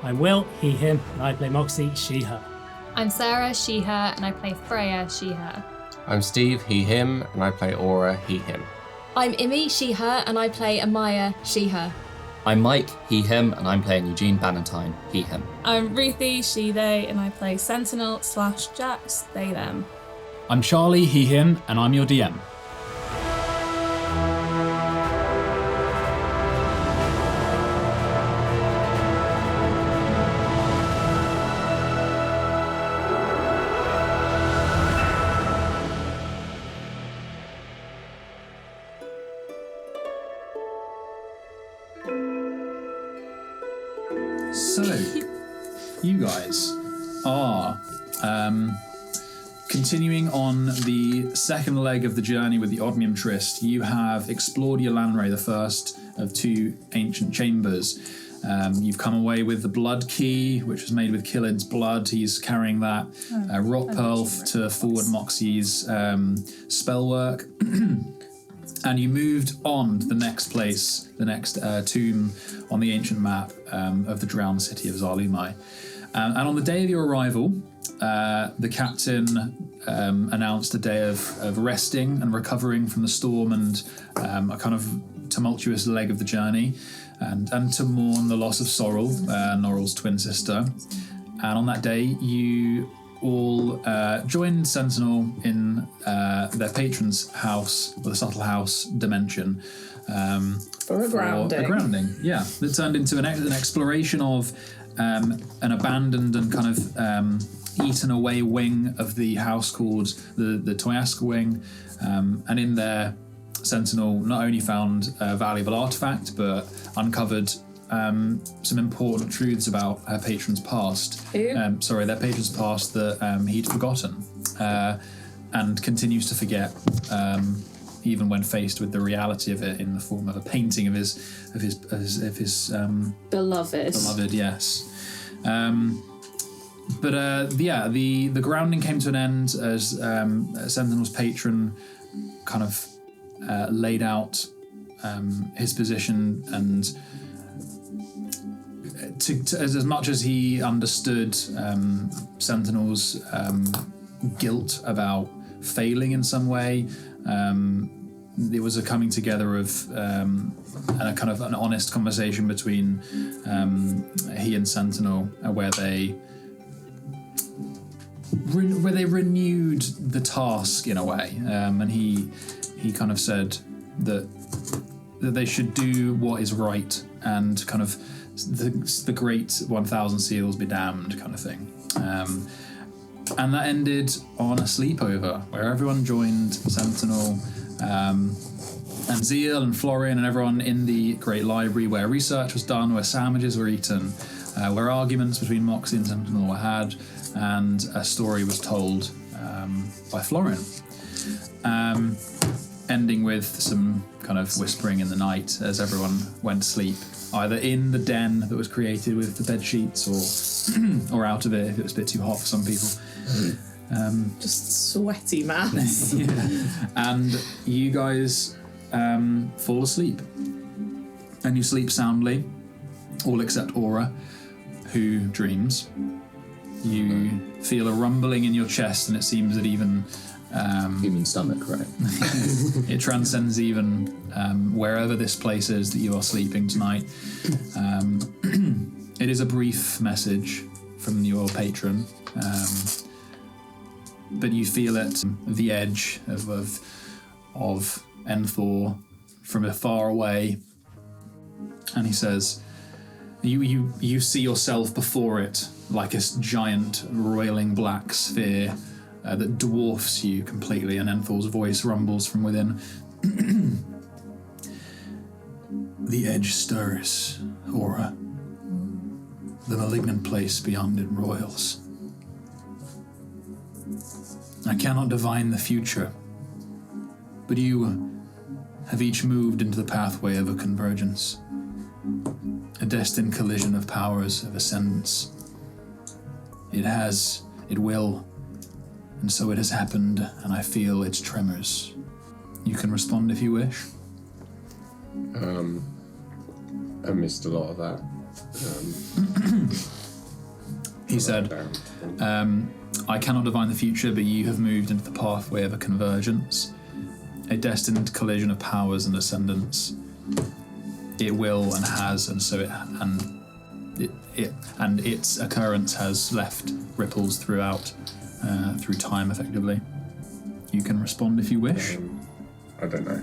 I'm Will, he, him, and I play Moxie, she, her. I'm Sarah, she, her, and I play Freya, she, her. I'm Steve, he, him, and I play Aura, he, him. I'm Imi, she, her, and I play Amaya, she, her. I'm Mike, he, him, and I'm playing Eugene Bannatyne, he, him. I'm Ruthie, she, they, and I play Sentinel/Jax, they, them. I'm Charlie, he, him, and I'm your DM. So, you guys are continuing on the second leg of the journey with the Oddmium Trist. You have explored Yelanriae, the first of two ancient chambers. You've come away with the blood key, which was made with Killid's blood. He's carrying that rock pearl to forward Moxie's spell work. And you moved on to the next place, the next tomb on the ancient map of the drowned city of Zarlumai. And on the day of your arrival, the captain announced a day of resting and recovering from the storm and a kind of tumultuous leg of the journey, and to mourn the loss of Sorel, Norrel's twin sister. And on that day, you all joined Sentinel in their patron's house, or the subtle house dimension. For a grounding. A grounding, yeah. That turned into an exploration of an abandoned and kind of eaten away wing of the house called the Toyaska Wing. And in there, Sentinel not only found a valuable artifact, but uncovered some important truths about her patron's past. Their patron's past that he'd forgotten and continues to forget, even when faced with the reality of it in the form of a painting of his beloved. Yes. The grounding came to an end as Sentinel's patron kind of laid out his position and. As much as he understood Sentinel's guilt about failing in some way, there was a coming together of and a kind of an honest conversation between he and Sentinel, where they renewed the task in a way, and he kind of said that they should do what is right and kind of. The great 1,000 seals be damned kind of thing. And that ended on a sleepover where everyone joined Sentinel and Zeal and Florian and everyone in the great library where research was done, where sandwiches were eaten, where arguments between Moxie and Sentinel were had, and a story was told by Florian. Ending with some kind of whispering in the night as everyone went to sleep, either in the den that was created with the bed sheets or out of it if it was a bit too hot for some people. Just sweaty mass. Yeah. And you guys fall asleep. And you sleep soundly, all except Aura, who dreams. You feel a rumbling in your chest, and it seems that even... human stomach, right? It transcends even wherever this place is that you are sleeping tonight. It is a brief message from your patron, but you feel it the edge of Enthor from far away, and he says, "You see yourself before it like a giant roiling black sphere." That dwarfs you completely, and Enthor's voice rumbles from within. The edge stirs, Aura. The malignant place beyond it roils. I cannot divine the future, but you have each moved into the pathway of a convergence, a destined collision of powers of ascendance. It will, and so it has happened, and I feel its tremors. You can respond if you wish. I missed a lot of that. He said, I cannot divine the future, but you have moved into the pathway of a convergence, a destined collision of powers and ascendants. It will and has, and so its occurrence has left ripples throughout, through time, effectively. You can respond if you wish. I don't know.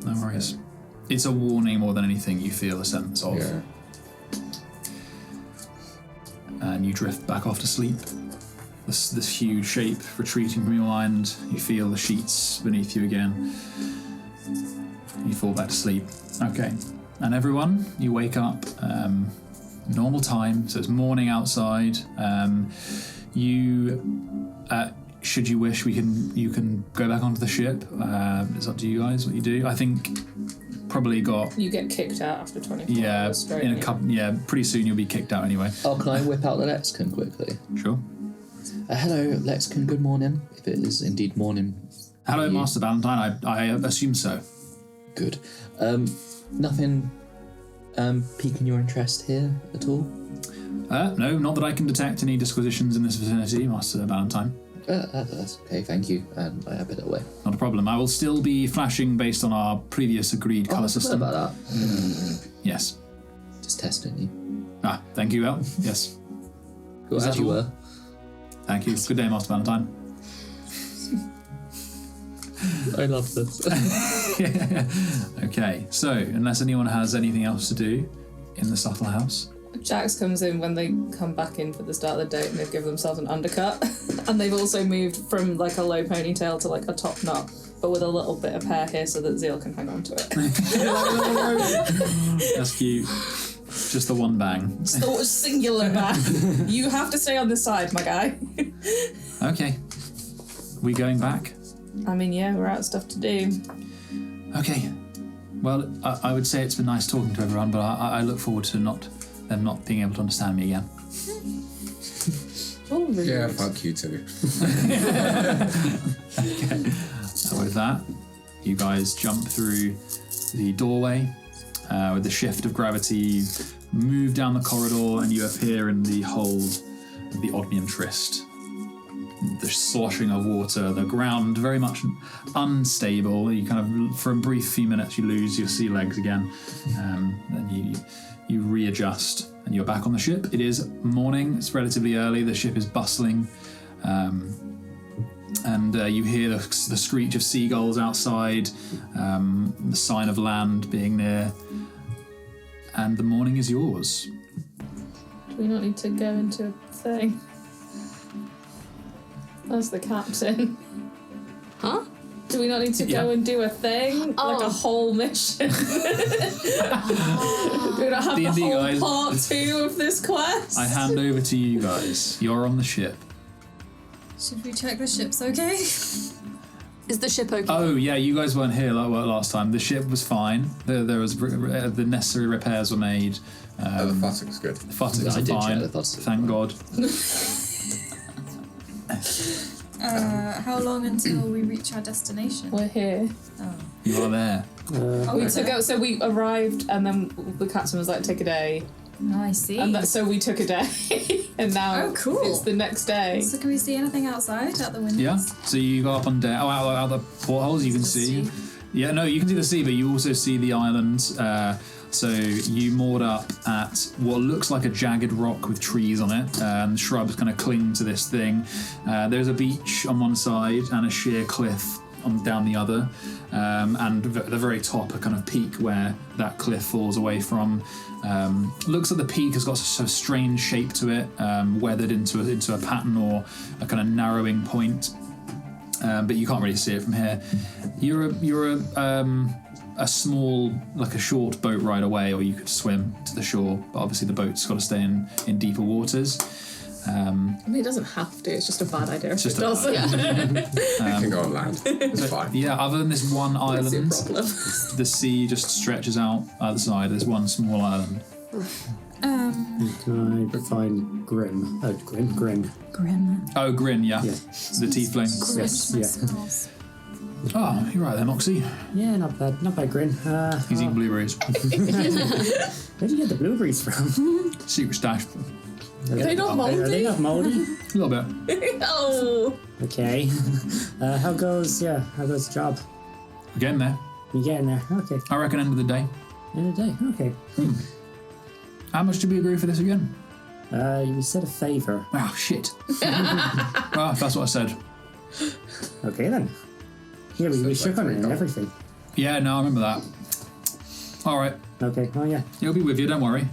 No worries. It's a warning more than anything you feel a sense of. Yeah. And you drift back off to sleep. This huge shape retreating from your mind. You feel the sheets beneath you again. You fall back to sleep. Okay. And everyone, you wake up normal time, so it's morning outside. Should you wish, you can go back onto the ship. It's up to you guys what you do. I think probably got. You get kicked out after 24 hours straight. In a couple. Yeah, pretty soon you'll be kicked out anyway. Oh, can I whip out the lexicon quickly? Sure. Hello, lexicon. Good morning. If it is indeed morning. Hello, Master Valentine. I assume so. Good. Nothing piquing your interest here at all? No, not that I can detect any disquisitions in this vicinity, Master Valentine. That's okay, thank you. I better away. Not a problem. I will still be flashing based on our previous agreed colour system. About that. Yes. Just testing you. Thank you, El. Yes. Cool, as you were. Thank you. Good day, Master Valentine. I love this. Okay, so unless anyone has anything else to do in the subtle house. Jax comes in when they come back in for the start of the date and they've given themselves an undercut. And they've also moved from like a low ponytail to like a top knot, but with a little bit of hair here so that Zeal can hang on to it. That's cute. Just the one bang. It's the singular bang. You have to stay on this side, my guy. Okay. We going back? I mean, yeah, we're out of stuff to do. Okay. Well, I would say it's been nice talking to everyone, but I look forward to them not being able to understand me again. Oh, really? Yeah, fuck you too. Okay. So with that, you guys jump through the doorway. With the shift of gravity, you move down the corridor and you appear in the hold of the Oddmium Trist. The sloshing of water, the ground very much unstable. You kind of, for a brief few minutes, you lose your sea legs again. Then you readjust and you're back on the ship. It is morning, it's relatively early, the ship is bustling. And you hear the screech of seagulls outside, the sign of land being near, and the morning is yours. Do we not need to go into a thing? As the captain. Huh? Do we not need to go and do a thing? Like a whole mission? Do we not have the whole guys, part 2 of this quest? I hand over to you guys. You're on the ship. Should we check the ship's okay? Is the ship okay? Oh yeah, you guys weren't here last time. The ship was fine. There was the necessary repairs were made. The futtock's good. The futtock's fine. Thank God. How long until we reach our destination? We're here. Oh. You are there. So we arrived, and then the captain was like, "Take a day." Oh, I see. And so we took a day, and now it's the next day. So can we see anything outside, out the windows? Yeah. So you go up on deck. Oh, out the portholes you can see. Yeah, no, you can see the sea, but you also see the island. So you moored up at what looks like a jagged rock with trees on it, and shrubs kind of cling to this thing. There's a beach on one side and a sheer cliff down the other, and at the very top a kind of peak where that cliff falls away from. Looks like the peak has got a sort of strange shape to it, weathered into a pattern or a kind of narrowing point, but you can't really see it from here. You're a small, like a short boat ride away, or you could swim to the shore, but obviously the boat's got to stay in deeper waters. I mean, it doesn't have to, it's just a bad idea if it doesn't. You can go on land. It's fine. Yeah, other than this one island, the sea just stretches out either side. There's one small island. Can I find Grim? Grim. Oh, Grin, yeah. The tiefling. Yes, yeah. Oh, you're right there, Moxie. Yeah, not bad, Grin. He's eating blueberries. Where'd you get the blueberries from? Secret stash. Are they not moldy? Are they not moldy? A little bit. Oh. Okay. How goes the job? We're getting there. You getting there? Okay. I reckon end of the day. End of the day. Okay. How much did we agree for this again? You said a favour. Oh, shit. Well, that's what I said. Okay then. Yeah, we shook on it and $3. everything. Yeah, no, I remember that. All right. Okay. Oh yeah. It'll be with you, don't worry.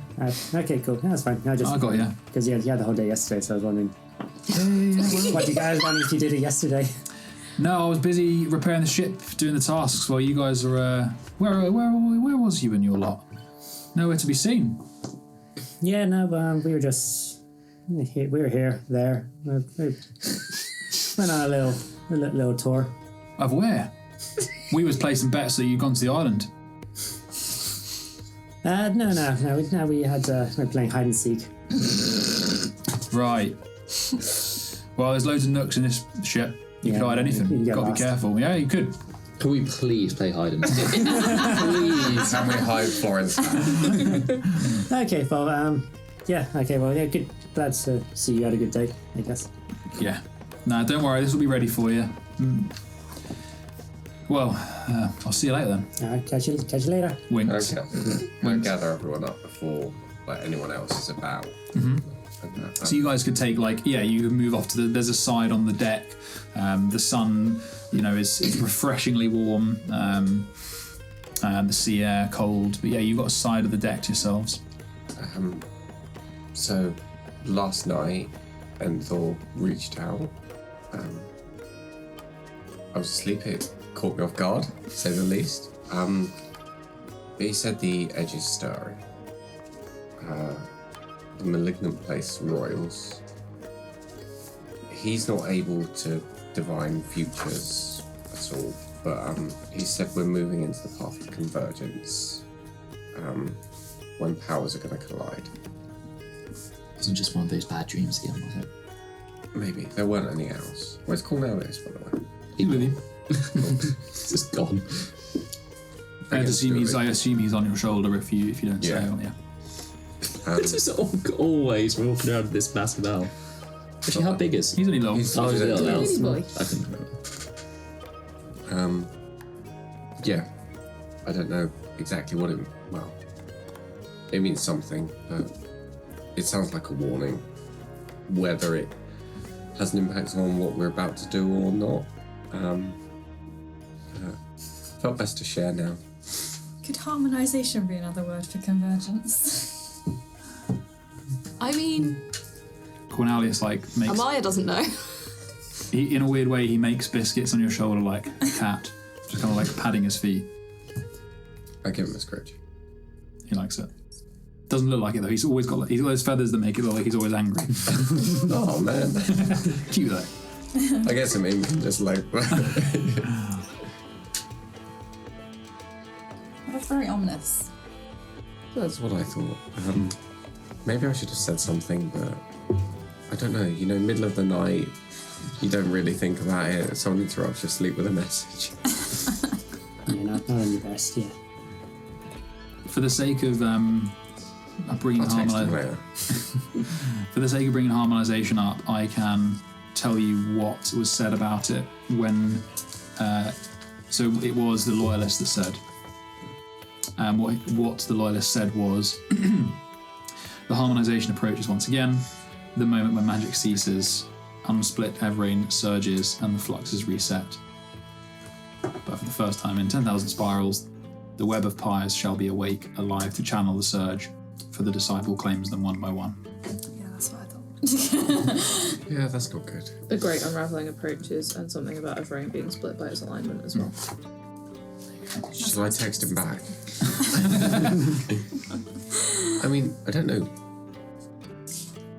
Okay, cool. Yeah, that's fine. I got you. Because you had the whole day yesterday, so I was wondering what you guys wanted if you did it yesterday. No, I was busy repairing the ship, doing the tasks while you guys are. Where was you and your lot? Nowhere to be seen. Yeah, no, we were just we were here, there. We went on a little tour. Of where? We was placing bets that you'd gone to the island. No. We were playing hide and seek. Right. Well, there's loads of nooks in this ship. You could hide anything. You can get Got to be lost. careful. Yeah, you could. Can we please play hide and seek? Please. Can we hide Florence? Okay, well, good. Glad to see you had a good day, I guess. Yeah. No, don't worry. This will be ready for you. Well, I'll see you later then. All right, catch you later. Winks. Okay. We'll gather everyone up before anyone else is about. So you guys could take you move off to there's a side on the deck. The sun, is refreshingly warm. The sea air cold, but you've got a side of the deck to yourselves. So last night, Enthor reached out. I was asleep. It caught me off guard, to say the least. But he said the edge is stirring. The malignant place roils. He's not able to divine futures at all, but he said we're moving into the path of convergence when powers are going to collide. Wasn't just one of those bad dreams again, was it? Maybe. There weren't any else. Where's Cornelius, by the way? He's with you. It's just gone. I assume he's on your shoulder if you don't sail. Yeah. It's just always walking around with this massive owl. Actually, how big is he? He's only long. Oh, he's a little owl. Tiny boy. I couldn't remember. Yeah. I don't know exactly what it means something, but it sounds like a warning. Whether it has an impact on what we're about to do or not. Felt best to share now. Could harmonisation be another word for convergence? I mean, Cornelius makes. Amaya doesn't know. In a weird way, he makes biscuits on your shoulder like a cat, just kind of padding his feet. I give him a scratch. He likes it. Doesn't look like it though. He's always got those feathers that make it look like he's always angry. Oh man. Cute though. I guess I'm even just That's very ominous. That's what I thought. Maybe I should have said something, but I don't know. Middle of the night, you don't really think about it. Someone interrupts your sleep with a message. Yeah, not on your best, yeah. For the sake of bringing I'll text him later. For the sake of bringing harmonisation up, I can tell you what was said about it when. So it was the loyalist that said. What the loyalist said was, the harmonisation approach is once again the moment when magic ceases, unsplit Everrain surges, and the flux is reset. But for the first time in 10,000 spirals, the web of pyres shall be awake, alive to channel the surge, for the disciple claims them one by one. Yeah, that's what I thought. Yeah, that's not good. The great unravelling approaches and something about Everrain being split by its alignment as well. Shall I text him back? I mean, I don't know.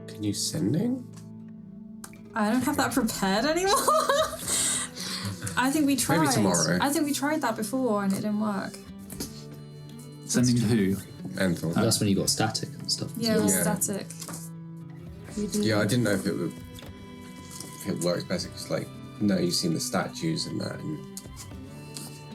Can you sending? I don't have that prepared anymore. I think we tried. Maybe tomorrow. I think we tried that before and it didn't work. Sending to who? Enthor. That's when you got static and stuff. Yeah, it was Yeah. static. Yeah, I didn't know if it works better because, you've seen the statues and that, and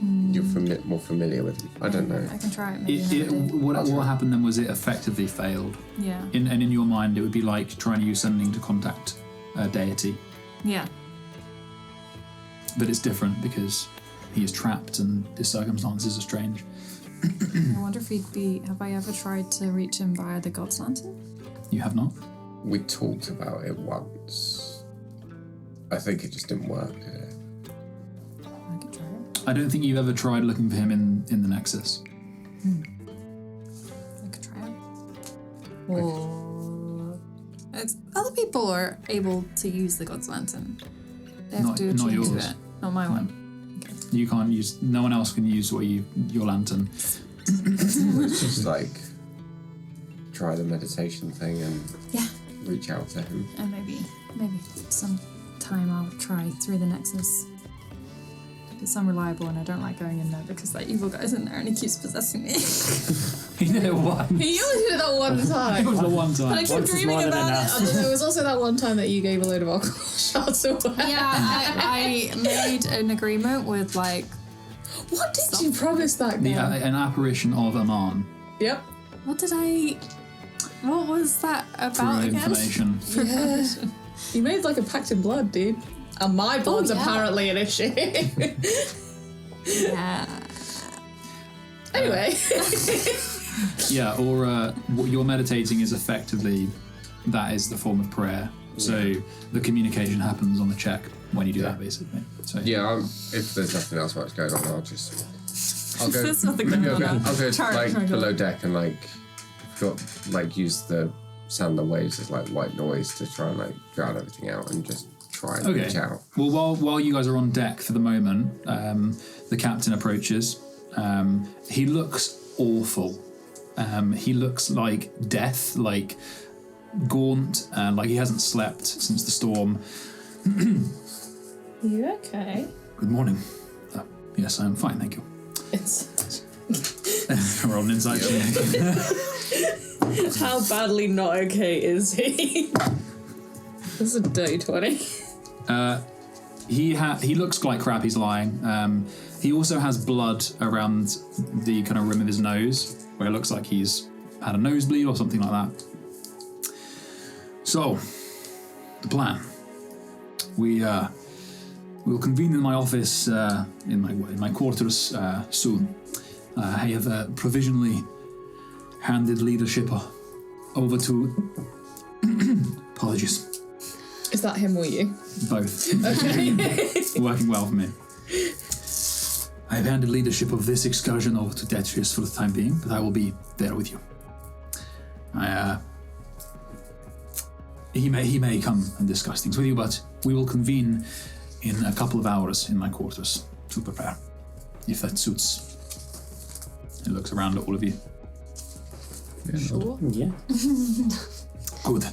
you're more familiar with them. I don't know. I can try it maybe. What happened then was it effectively failed. Yeah. And in your mind, it would be like trying to use sending to contact a deity. Yeah. But it's different because he is trapped and his circumstances are strange. I wonder if he'd be... Have I ever tried to reach him via the God's Lantern? You have not? We talked about it once. I think it just didn't work, did it? I could try it. I don't think you've ever tried looking for him in the Nexus. I could try it. Or... Other people are able to use the God's Lantern. They have to Not attune to yours. it. Not my one. You can't use... No one else can use your lantern. It's just like try the meditation thing and reach out to him. And maybe some time I'll try through the Nexus. It's unreliable and I don't like going in there because that evil guy's in there and he keeps possessing me. He did it once. He only did it that one time. It was the one time. But I kept Once is dreaming more than about enough. it. And then there was also that one time that you gave a load of alcohol shots away. Yeah, I made an agreement with like... What did you promise that guy? An apparition of Aman. Yep. What was that For about again? information. Yeah. You made like a pact in blood, dude. And my blood's apparently an issue. Yeah. Anyway. Yeah, or what you're meditating is effectively, that is the form of prayer. So the communication happens on the check when you do that, basically. So Yeah, if there's nothing else much going on, I'll go. There's nothing maybe going on. I'll go Try below deck and use the sound of waves as like white noise to try and drown everything out and just try and reach out. Well, while you guys are on deck for the moment, the captain approaches. He looks awful. He looks like death, like gaunt, and like he hasn't slept since the storm. You okay? Good morning. Yes, I'm fine, thank you. It's Roll an insight check. how badly not okay is he? This is a dirty 20. He looks like crap. He's lying. He also has blood around the kind of rim of his nose, where it looks like he's had a nosebleed or something like that. So, the plan: we'll convene in my office, in my quarters soon. I have provisionally handed leadership over to. Apologies. Is that him or you? Both. Okay. Working well for me. I have handed leadership of this excursion over to Detrius for the time being, but I will be there with you. He may come and discuss things with you, but we will convene in a couple of hours in my quarters to prepare, if that suits. He looks around at all of you. Sure. Yeah. Good.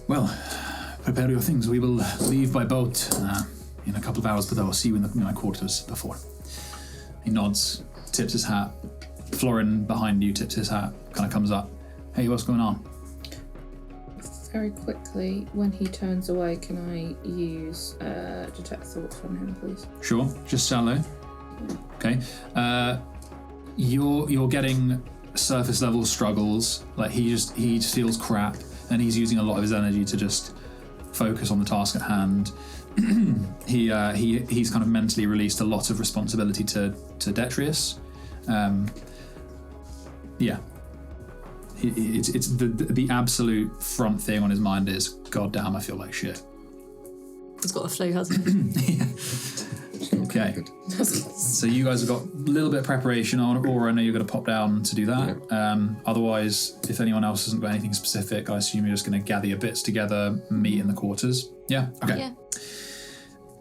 Well, prepare your things. We will leave by boat in a couple of hours, but I will see you in my quarters before. He nods, tips his hat. Florin behind you tips his hat, kind of comes up. Hey, what's going on? Very quickly, when he turns away, can I use detect thoughts on him, please? Sure, just shallow. Okay. You're getting surface level struggles. Like he just feels crap, and he's using a lot of his energy to just focus on the task at hand. He's kind of mentally released a lot of responsibility to Detrius. Yeah. It's the absolute front thing on his mind is, God damn, I feel like shit. He's got the flu, hasn't he? Yeah. Okay. So you guys have got a little bit of preparation on, or I know you're going to pop down to do that. Yeah. Otherwise, if anyone else hasn't got anything specific, I assume you're just going to gather your bits together, meet in the quarters. Yeah? Okay. Yeah.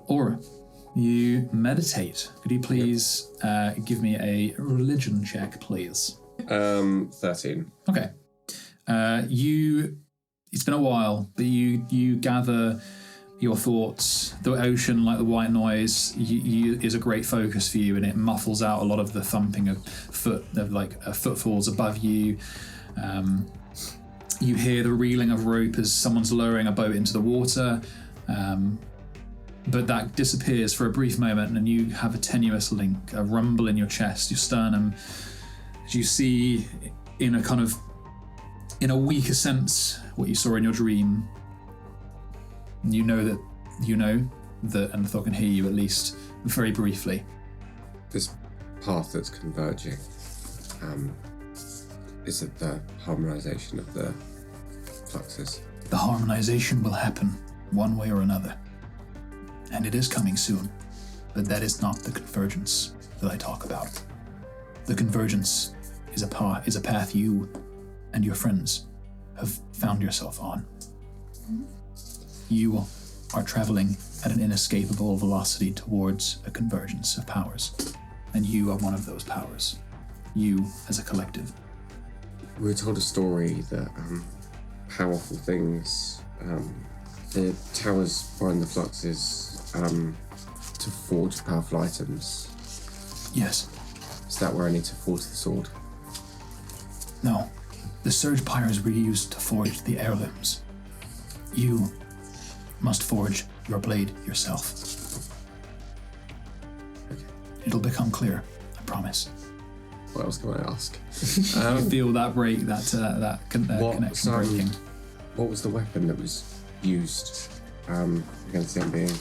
Aura, you meditate. Could you please give me a religion check, please? 13. Okay. It's been a while, but you gather your thoughts. The ocean, like the white noise, is a great focus for you, and it muffles out a lot of the thumping of footfalls above you. You hear the reeling of rope as someone's lowering a boat into the water. but that disappears for a brief moment, and you have a tenuous link, a rumble in your chest, your sternum, as you see in a weaker sense what you saw in your dream. And you know that, and the thought can hear you at least very briefly. This path that's converging, is it the harmonization of the fluxes? The harmonization will happen one way or another. And it is coming soon. But that is not the convergence that I talk about. The convergence is a path you and your friends have found yourself on. You are traveling at an inescapable velocity towards a convergence of powers. And you are one of those powers. You as a collective. We were told a story that powerful things, the towers bind the fluxes to forge powerful items. Yes. Is that where I need to forge the sword? No. The surge pyres were used to forge the heirlooms. You must forge your blade yourself. Okay. It'll become clear, I promise. What else can I ask? Feel that break, that connection breaking. What was the weapon that was used against the being?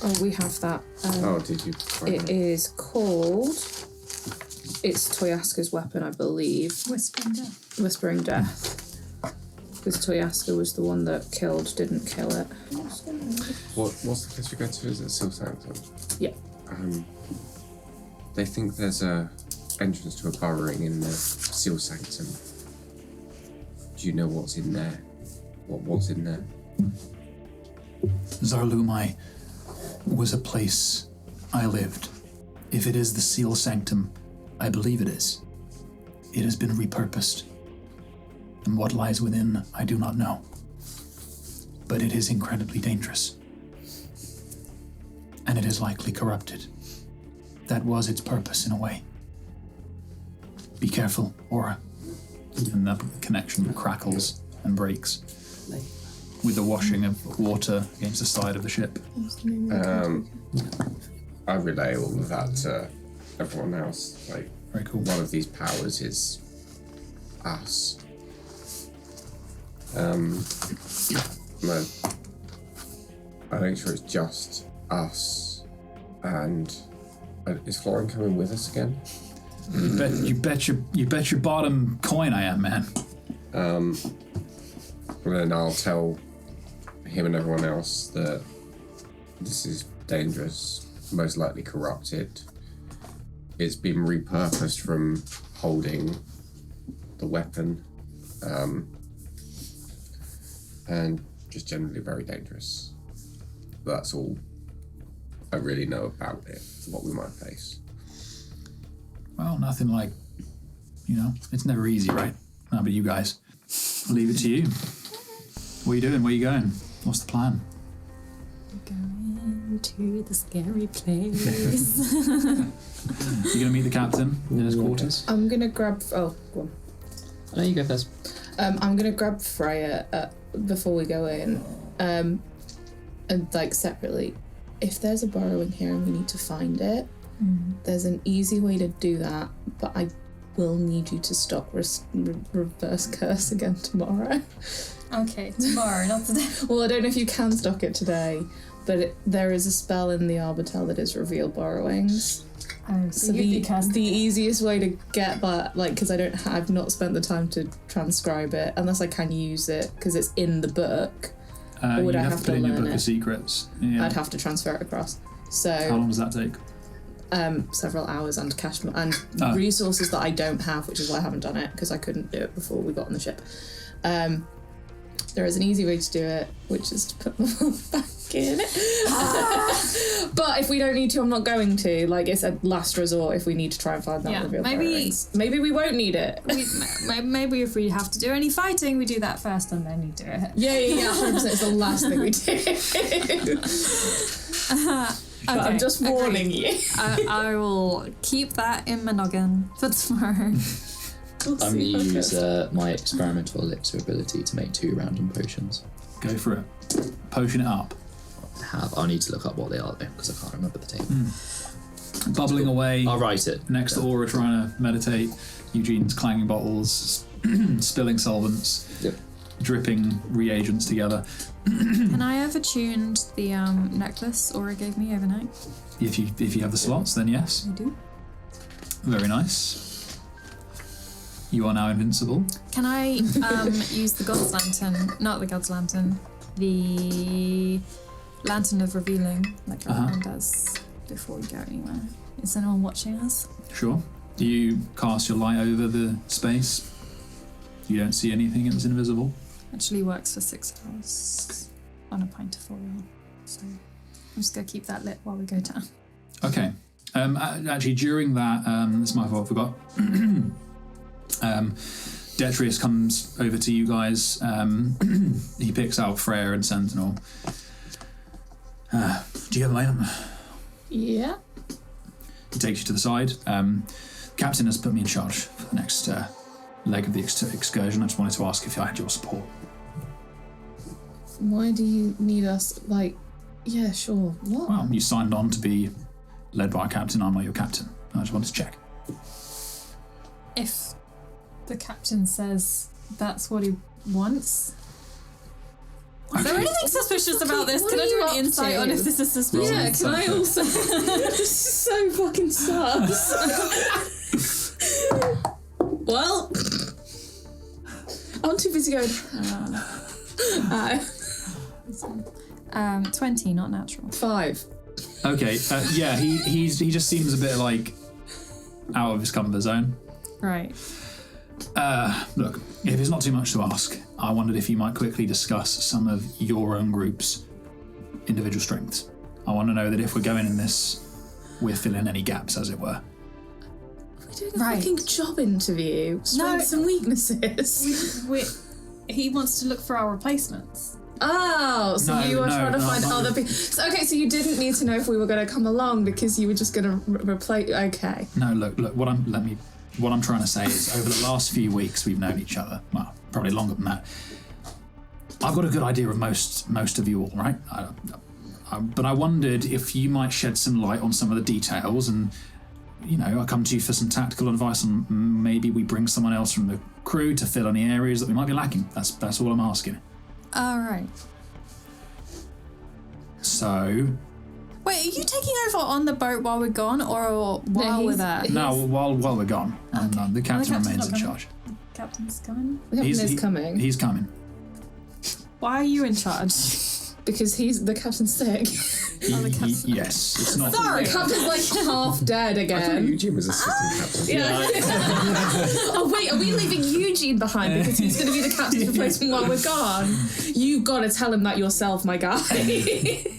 Oh, we have that. Did you? Find It that? is called. It's Toyaska's weapon, I believe. Whispering Death. Because Toyaska was the one that didn't kill it. What's the place we go to? Is it Seal Sanctum? Yeah. They think there's a entrance to a burrowing in the Seal Sanctum. Do you know what's in there? What was in there? Zarlumai was a place I lived. If it is the Seal Sanctum, I believe it is. It has been repurposed. And what lies within, I do not know. But it is incredibly dangerous. And it is likely corrupted. That was its purpose in a way. Be careful, Aura. And that connection crackles and breaks with the washing of water against the side of the ship. I relay all of that to everyone else. Like, very cool. One of these powers is us. No, I make sure it's just us. And is Florin coming with us again? You bet your bottom coin I am, man. And then I'll tell him and everyone else that this is dangerous, most likely corrupted. It's been repurposed from holding the weapon, and just generally very dangerous. That's all I really know about it, what we might face. Well, nothing like, it's never easy, right? How about you guys? I'll leave it to you. What are you doing? Where are you going? What's the plan? Going to the scary place. You gonna meet the captain in his quarters? I'm gonna grab. Oh, go on. No, you go first. I'm gonna grab Freya before we go in, and separately. If there's a burrow in here and we need to find it, there's an easy way to do that, but I will need you to stop reverse curse again tomorrow. Okay, tomorrow, not today. Well, I don't know if you can stock it today, but there is a spell in the Arbitel that is reveal borrowings. So the easiest way to get that, because I've not spent the time to transcribe it, unless I can use it because it's in the book. Or would you I have to put in your learn book it? of secrets. Yeah. I'd have to transfer it across. So How long does that take? several hours and cash and resources that I don't have, which is why I haven't done it, because I couldn't do it before we got on the ship. There is an easy way to do it, which is to put them all back in. But if we don't need to, I'm not going to. It's a last resort if we need to try and find that reveal borrowings. Maybe we won't need it. Maybe if we have to do any fighting, we do that first and then we do it. Yeah, 100%. It's the last thing we do. But I'm just warning you. I will keep that in my noggin for tomorrow. I'm going to use my experimental elixir ability to make 2 random potions. Go for it. Potion it up. have. I need to look up what they are though, because I can't remember the table. Bubbling away. I'll write it. Next to Aura trying to meditate. Eugene's clanging bottles, spilling solvents, dripping reagents together. Can I have attuned the necklace Aura gave me overnight? If you have the slots, then yes. I do. Very nice. You are now invincible. Can I use the God's Lantern? Not the God's Lantern. The Lantern of Revealing, like everyone does before we go anywhere. Is anyone watching us? Sure. Do you cast your light over the space? You don't see anything that's invisible? Actually works for 6 hours on a pint of oil. So I'm just going to keep that lit while we go down. Okay. Actually, during that, it's my fault, I forgot. Detrius comes over to you guys. He picks out Freya and Sentinel. Do you have a moment? Yeah. He takes you to the side. Captain has put me in charge for the next leg of the excursion. I just wanted to ask if I had your support. Why do you need us? Like, yeah, sure. What? Well, you signed on to be led by a captain. I'm not your captain. I just wanted to check. If the captain says that's what he wants. Is there anything suspicious about this? Can I do an insight on if this is suspicious? Yeah, can I also? This is so fucking sus. Well, I'm too busy going. 20, not natural. 5. Okay. Yeah, he just seems a bit like out of his comfort zone. Right. Look, if it's not too much to ask, I wondered if you might quickly discuss some of your own group's individual strengths. I want to know that if we're going in this, we're filling any gaps, as it were. We're doing a fucking job interview. Strengths and weaknesses. He wants to look for our replacements. Oh, so you were trying to find other people. So, okay, so you didn't need to know if we were going to come along because you were just going to replace. Okay. No, look. What I'm trying to say is, over the last few weeks, we've known each other. Well, probably longer than that. I've got a good idea of most of you all, right? But I wondered if you might shed some light on some of the details, and I come to you for some tactical advice on maybe we bring someone else from the crew to fill any areas that we might be lacking. That's all I'm asking. All right. So. Wait, are you taking over on the boat while we're gone, or while we're there? No, while we're gone. Okay. The captain remains in charge. The captain's coming? The captain is coming. He's coming. Why are you in charge? Because the captain's sick. Yes, it's not. Sorry, the captain's like half dead again. I thought Eugene was assistant captain. Yeah. Oh wait, are we leaving Eugene behind because he's going to be the captain's replacement while we're gone? You got to tell him that yourself, my guy.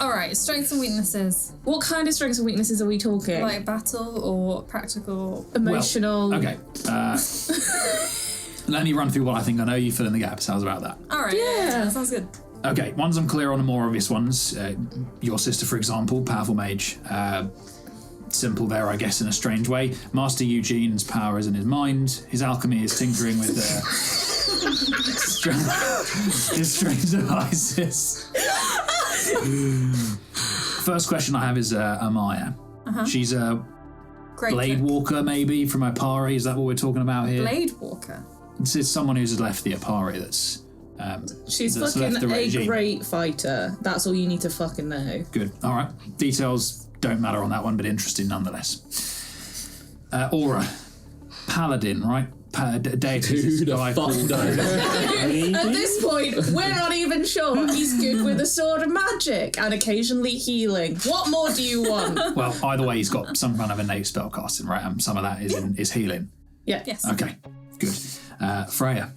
All right, strengths and weaknesses. What kind of strengths and weaknesses are we talking? Like battle or practical? Emotional. Well, okay. Let me run through what I think I know. You fill in the gaps. How's about that? All right. Yeah, sounds good. Okay, ones I'm clear on are more obvious ones. Your sister, for example, powerful mage. Simple there, I guess, in a strange way. Master Eugene's power is in his mind. His alchemy is tinkering with his strange devices. First question I have is Amaya. She's a blade walker, maybe, from Opari. Is that what we're talking about here? Blade walker? It's someone who's left the Opari that's... She's fucking a great fighter. That's all you need to fucking know. Good. All right. Details don't matter on that one, but interesting nonetheless. Aura. Paladin, right? Deity. Who the fuck knows? At this point, we're not even sure. He's good with a sword of magic and occasionally healing. What more do you want? Well, either way, he's got some kind of innate spellcasting, right? And some of that is healing. Yeah. Yes. Okay. Good. Freya.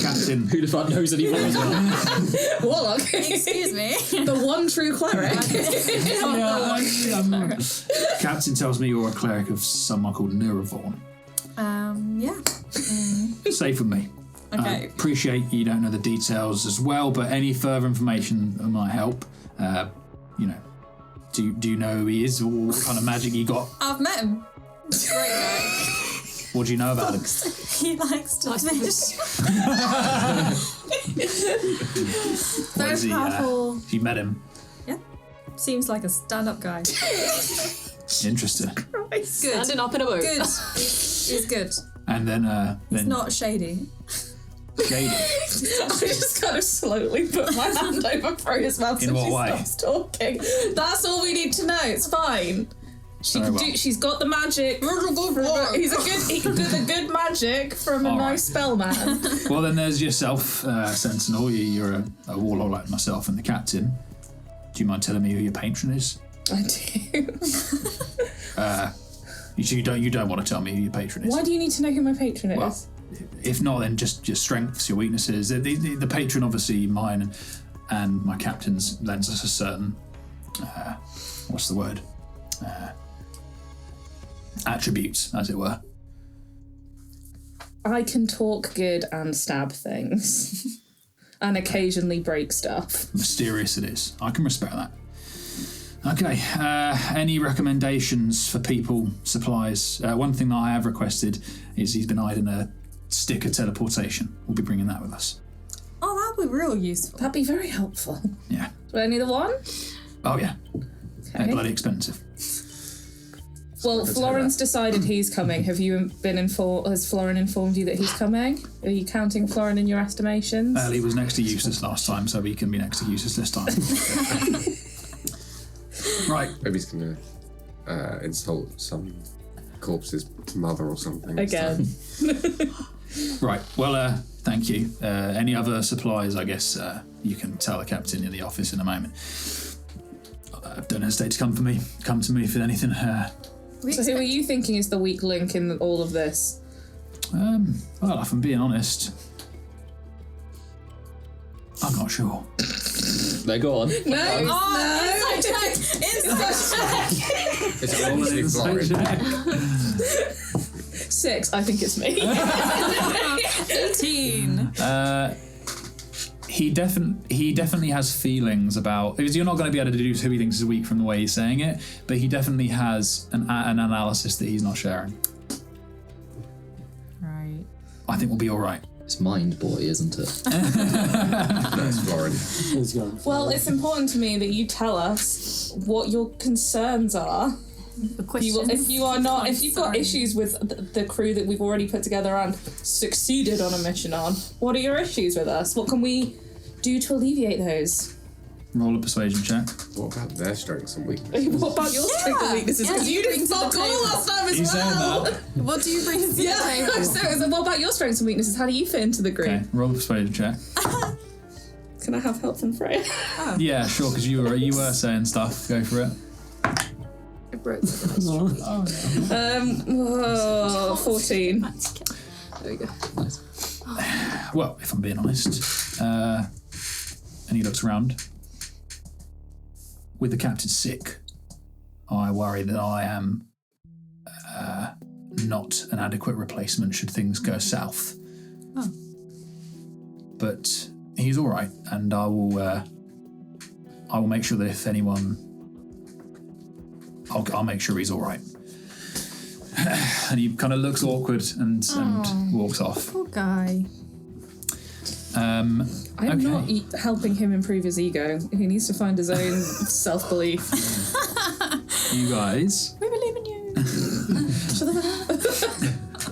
Captain. Who the fuck knows anymore as well? Warlock. Excuse me. The one true cleric. Captain tells me you're a cleric of someone called Neurovorn. Yeah. Safe with me. Okay. Appreciate you don't know the details as well, but any further information that might help. Do you know who he is or what kind of magic he got? I've met him. Great guy. What do you know about him? He likes to fish. Very powerful. You met him? Yeah. Seems like a stand-up guy. Interesting. Good. Standing up in a boat. Good. He's good. And then He's not shady. Shady. I just kind of slowly put my hand over Freya's mouth In so what she way? stops talking. That's all we need to know. It's fine. She Very can well. do. She's got the magic. He can do the good magic from a All no right. spell man. Well, then there's yourself, Sentinel. You're a warlock like myself and the captain. Do you mind telling me who your patron is? I do. You don't want to tell me who your patron is. Why do you need to know who my patron is? Well, if not, then just your strengths, your weaknesses. The patron, obviously, mine and my captain's lends us a certain, what's the word? Attributes, as it were. I can talk good and stab things. And occasionally break stuff. Mysterious it is. I can respect that. Okay, any recommendations for people, supplies? One thing that I have requested is he's been hiding a stick of teleportation. We'll be bringing that with us. Oh, that'd be real useful. That'd be very helpful. Yeah. Do I need the one? Oh, yeah. Okay. They're bloody expensive. Well, Florin's decided he's coming. Have you been informed? Has Florin informed you that he's coming? Are you counting Florin in your estimations? Well, he was next to useless last time, so he can be next to useless this time. Right. Maybe he's going to insult some corpse's mother or something. Again. Right. Well, thank you. Any other supplies, I guess you can tell the captain in the office in a moment. Don't hesitate to come to me for anything. So who are you thinking is the weak link in all of this? Well, if I'm being honest, I'm not sure. No, go on. No. Inside check! It's obviously Florin. 6. I think it's me. 18. He definitely has feelings about, because you're not going to be able to deduce who he thinks is weak from the way he's saying it, but he definitely has an analysis that he's not sharing. Right. I think we'll be all right. It's Mind Boy, isn't it? That's Florin. He's gone. Well, it's important to me that you tell us what your concerns are. If you've got issues with the crew that we've already put together and succeeded on a mission on, what are your issues with us? What can we do to alleviate those? Roll a persuasion check. What about their strengths and weaknesses? What about your strengths and weaknesses? Because you didn't fuck all last time as well. What do you bring to the table? So what about your strengths and weaknesses? How do you fit into the group? Okay, roll a persuasion check. Can I have help from Freya? Yeah, sure, because you were saying stuff. Go for it. I broke the dice. 14. There we go. Nice. Well, if I'm being honest, and he looks around. With the captain sick, I worry that I am not an adequate replacement should things go south. Oh. But he's all right, and I will make sure that if anyone, I'll make sure he's all right. And he kind of looks awkward and walks off. Poor guy. I'm okay. not helping him improve his ego. He needs to find his own self-belief. You guys. We believe in you.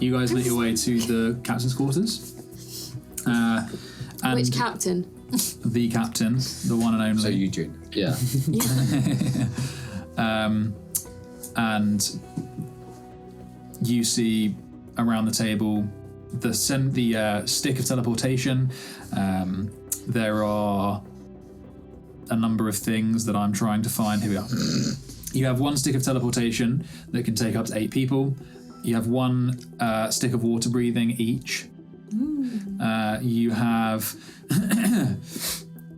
You guys make your way to the captain's quarters. And Which captain? the captain, the one and only. So Eugene. Yeah. And you see around the table the stick of teleportation. There are a number of things that I'm trying to find. Here we are. You have one stick of teleportation that can take up to 8 people. You have one stick of water breathing each. You have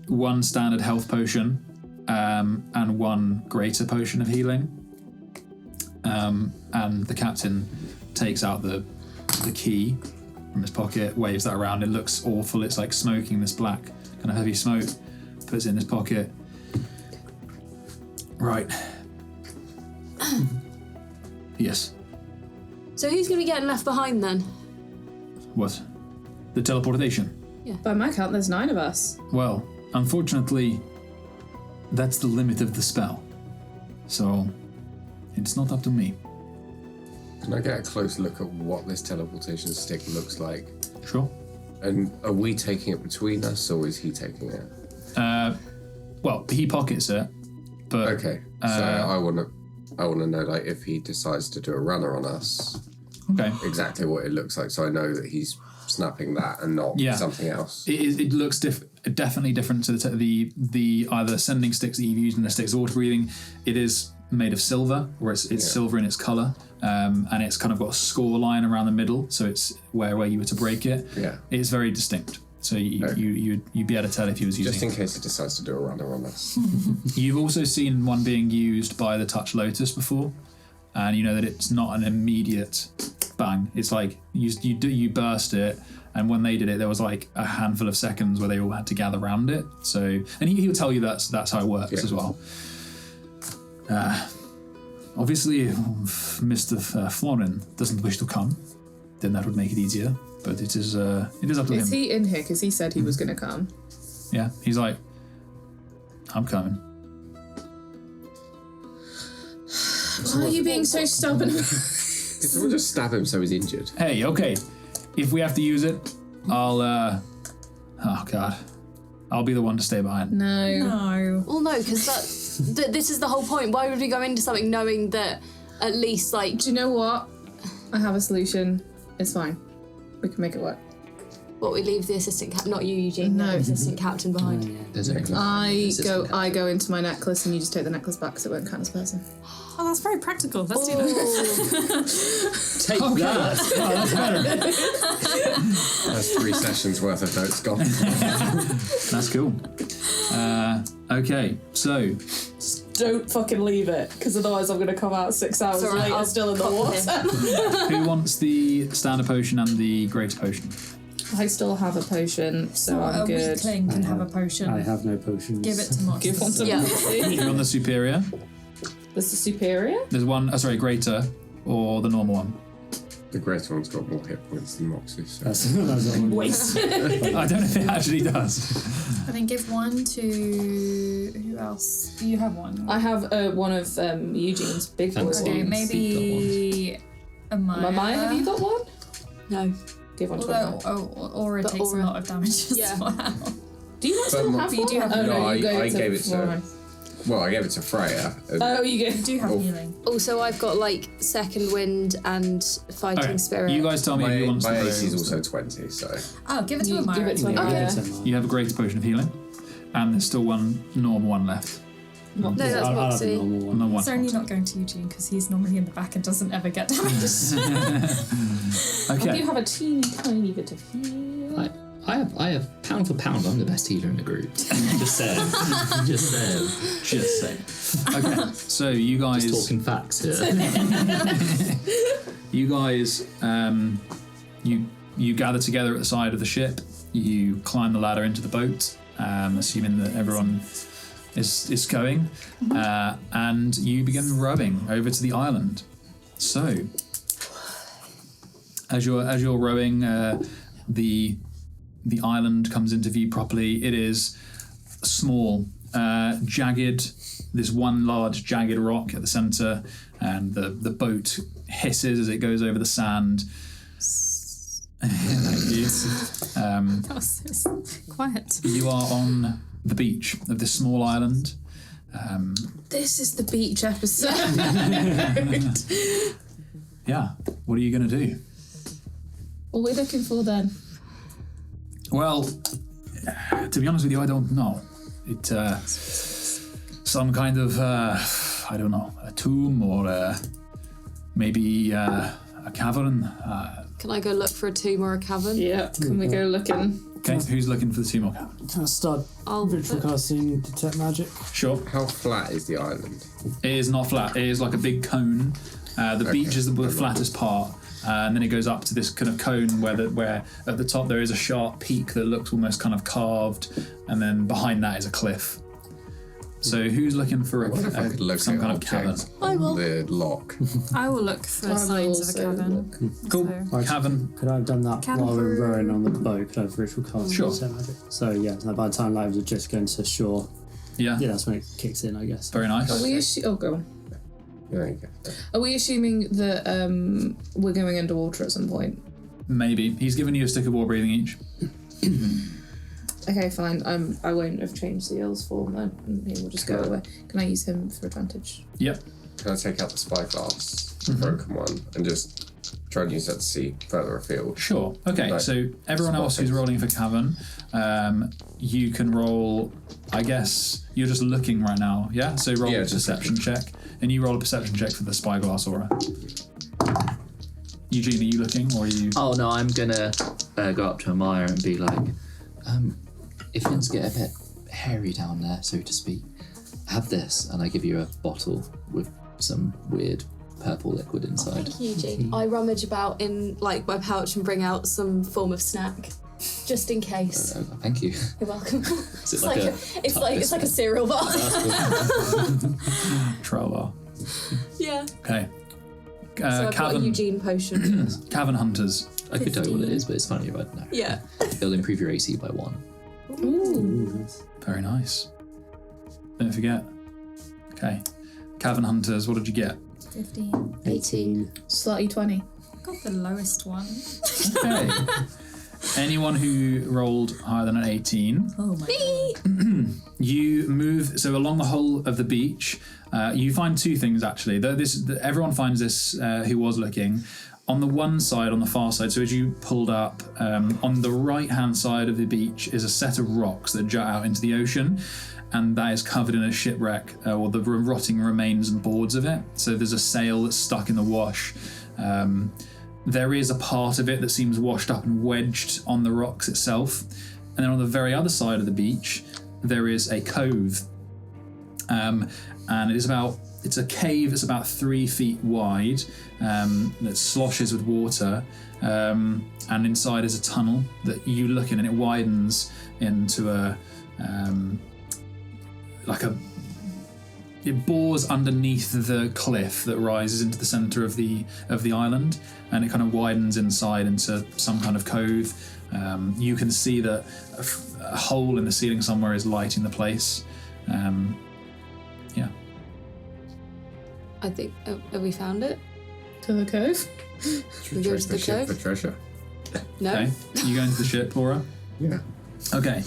one standard health potion and one greater potion of healing. And the captain takes out the key from his pocket, waves that around. It looks awful. It's like smoking this black kind of heavy smoke. Puts it in his pocket. Right. Yes. So who's going to be getting left behind then? What? The teleportation? By my count, there's 9 of us. Well, unfortunately, that's the limit of the spell. So it's not up to me. Can I get a close look at what this teleportation stick looks like? Sure. And are we taking it between us, or is he taking it? Well, he pockets it, but okay. So I want to know, like, if he decides to do a runner on us. Okay. Exactly what it looks like, so I know that he's snapping that and not something else. It looks definitely different to the either sending sticks that you've used in the sticks of water breathing. It is made of silver, or it's silver in its colour, and it's kind of got a score line around the middle, so it's where you were to break it. Yeah. It's very distinct. So you'd be able to tell if he was using just in case he decides to do a runner on us. You've also seen one being used by the Touch Lotus before, and you know that it's not an immediate bang. It's like you burst it, and when they did it, there was like a handful of seconds where they all had to gather around it. So, and he'll tell you that's how it works as well. Obviously, if Mr. Florin doesn't wish to come, then that would make it easier. But it is up to him. Is he in here? Because he said he was going to come. Yeah, he's like, I'm coming. Why are you being so stubborn? Can someone just stab him so he's injured? Hey, okay. If we have to use it, I'll, oh God. I'll be the one to stay behind. No. Well, no, because this is the whole point. Why would we go into something knowing that at least, like... Do you know what? I have a solution. It's fine. We can make it work. What, we leave the assistant captain, not you, Eugene, No. the assistant captain behind. There's a I go into my necklace and you just take the necklace back so it won't count as a person. Oh, that's very practical. Let's do that. Take that. Oh, that's better. That's 3 sessions worth of notes gone. That's cool. Okay, so... Don't fucking leave it, because otherwise I'm going to come out 6 hours later I'll still in the pop water. Who wants the standard potion and the greater potion? I still have a potion, so I'm a good. weakling can have a potion. I have no potions. Give it to Mox. Give one to Yeah. me. You're on the superior. There's the superior? There's one, greater, or the normal one. The greater one's got more hit points than Mox's. So. That's all. Waste. I don't know if it actually does. I think give one to who else? You have one. I have one of Eugene's big boy ones. Okay, maybe Amaya. Maya, have you got one? No. Give one to Although her. Aura But takes Aura- a lot of damage as Yeah. well. Do you not still have you one? do have Oh, one. no, No, you I gave gave it to... Flora. Well, I gave it to Freya. Oh, you You get. do have healing. Also, I've got, like, second wind and fighting Okay, spirit. you guys tell me who wants my the AC is also 20, so... Oh, give it to You Amaya. give it to It's Amaya. fine. Okay. You have a greater potion of healing, and there's still one normal one left. No, that's I'll have the Moxie. normal one. No one. It's only not going to Eugene because he's normally in the back and doesn't ever get damaged. I do Okay. have a teeny tiny bit of heal. I have pound for pound, I'm the best healer in the group. Just saying. Just saying. Just saying. Okay, so you guys... Just talking facts here. You guys, you gather together at the side of the ship. You climb the ladder into the boat, assuming that everyone is going, and you begin rowing over to the island. So, as you're rowing, the island comes into view properly. It is small, jagged. There's one large jagged rock at the centre, and the boat hisses as it goes over the sand. Thank you. That was so quiet. You are on the beach of this small island. This is the beach episode. Yeah. What are you going to do? What are we looking for then? Well, to be honest with you, I don't know. Some kind of, I don't know, a tomb or maybe a cavern. Can I go look for a tomb or a cavern? Yeah, can we go looking? Okay, who's looking for the tomb or cavern? Can I start I'll ritual casting detect magic? Sure. How flat is the island? It is not flat. It is like a big cone. The beach is the flattest part. And then it goes up to this kind of cone where at the top there is a sharp peak that looks almost kind of carved, and then behind that is a cliff. So who's looking for What if I could locate some kind of cavern? objects I will. on the lock? I will look for I will signs of a also cavern. look. Cool. So- Cavern. Could I have done that Can while we're for- rowing on the boat? Could I have ritual casting Sure. detect magic? So yeah, so by the time lives are just going to shore, Yeah. Yeah, that's when it kicks in, I guess. Very nice. Are we go on. There you go. Are we assuming that we're going underwater at some point? Maybe. He's given you a stick of war breathing each. Okay, fine. I won't have changed the Earl's form then, and he will just go away. Can I use him for advantage? Yep. Can I take out the spyglass, the broken one, and just try and use that to see further afield? Sure. Okay, Like, so everyone else who's spot rolling for Cavern, you can roll, I guess, you're just looking right now, yeah? So roll a just perception check, and you roll a perception check for the spyglass aura. Eugene, are you looking, or are you... Oh no, I'm gonna go up to Amaya and be like, if things get a bit hairy down there, so to speak, have this, and I give you a bottle with some weird purple liquid inside. Thank you, Eugene. I rummage about in like my pouch and bring out some form of snack, just in case. Thank you. You're welcome. Is it It's like like a it's like a cereal bar. Trial bar. Yeah. Okay. So I've got a Eugene potion. Cavern Hunters. I could tell you what it is, but it's funny if I don't know. Yeah. It'll improve your AC by 1. Ooh. Very nice. Don't forget. Okay. Cavern Hunters, what did you get? 15. 18. Slutty 20. I got the lowest one. Okay. Anyone who rolled higher than an 18. Oh my god. You move, so along the whole of the beach, you find two things actually. Everyone finds this who was looking. On the one side, on the far side, so as you pulled up, on the right-hand side of the beach is a set of rocks that jut out into the ocean, and that is covered in a shipwreck, or the rotting remains and boards of it. So there's a sail that's stuck in the wash. There is a part of it that seems washed up and wedged on the rocks itself. And then on the very other side of the beach, there is a cove. And it's a cave that's about 3 feet wide, that sloshes with water. And inside is a tunnel that you look in, and it widens into it bores underneath the cliff that rises into the center of the island, and it kind of widens inside into some kind of cove. You can see that a hole in the ceiling somewhere is lighting the place. Yeah. I think have we found it? To the cove? We go to the cove? For treasure. No. Okay. You go into the ship, Laura? Yeah. Okay.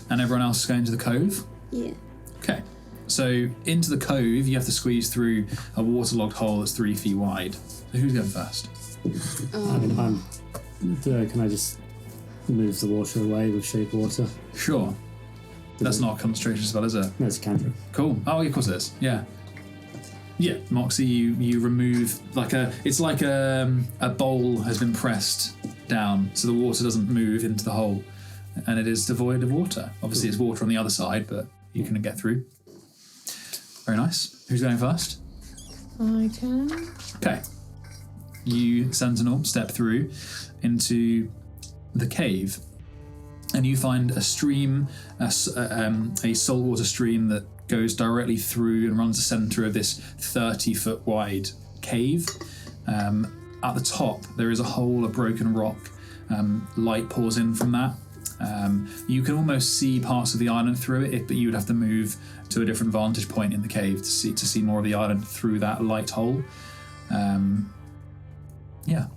And everyone else is going to the cove? Yeah. Okay. So into the cove, you have to squeeze through a waterlogged hole that's 3 feet wide. So who's going first? I mean, can I just move the water away with shape water? Sure. That's not a concentration spell, is it? No, it's a cantrip. Cool. Oh, of course it is. Yeah. Yeah, Moxie, you remove it's like a bowl has been pressed down, so the water doesn't move into the hole, and it is devoid of water. Obviously, it's water on the other side, but you can get through. Very nice. Who's going first? I can. Okay. You, Sentinel, step through into the cave, and you find a stream, a saltwater stream that goes directly through and runs the centre of this 30-foot wide cave. At the top, there is a hole of broken rock. Light pours in from that. You can almost see parts of the island through it, but you would have to move to a different vantage point in the cave to see more of the island through that light hole. Yeah,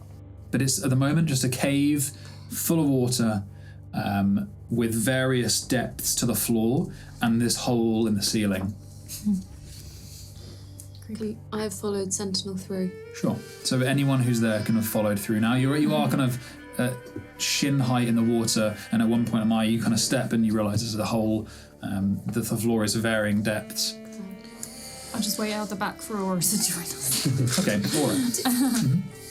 but it's at the moment just a cave full of water, with various depths to the floor and this hole in the ceiling. I have followed Sentinel through. Sure. So anyone who's there can have followed through now. You are kind of at shin height in the water, and at one point, Amaya, you kind of step and you realise there's a hole. The floor is varying depths. I'll just wait out the back for Aura to join us. Okay, Aura.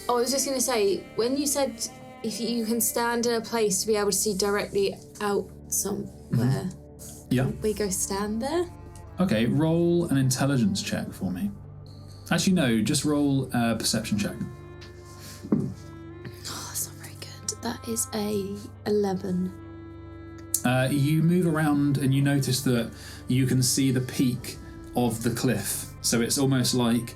Oh, I was just going to say, when you said if you can stand in a place to be able to see directly out somewhere, Yeah. we go stand there? Okay, roll an intelligence check for me. Actually, no, just roll a perception check. Oh, that's not very good. That is a 11. You move around and you notice that you can see the peak of the cliff. So it's almost like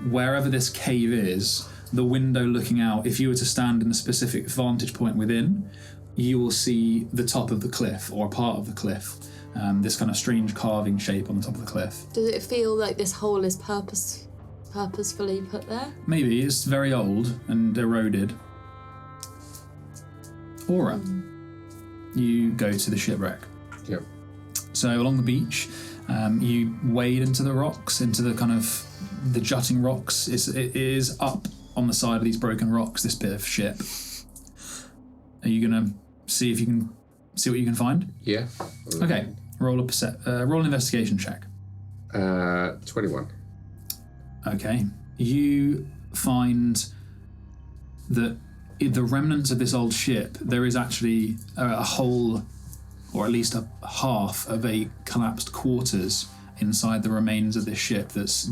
wherever this cave is, the window looking out, if you were to stand in a specific vantage point within, you will see the top of the cliff, or a part of the cliff. This kind of strange carving shape on the top of the cliff. Does it feel like this hole is purposefully put there? Maybe. It's very old and eroded. Aura, you go to the shipwreck. Yep. So along the beach, you wade into the rocks, into the kind of the jutting rocks. It is up on the side of these broken rocks, this bit of ship. Are you going to see if you can see what you can find? Yeah. Okay. Roll an investigation check. 21. Okay. You find that in the remnants of this old ship, there is actually a whole, or at least a half of a collapsed quarters inside the remains of this ship that's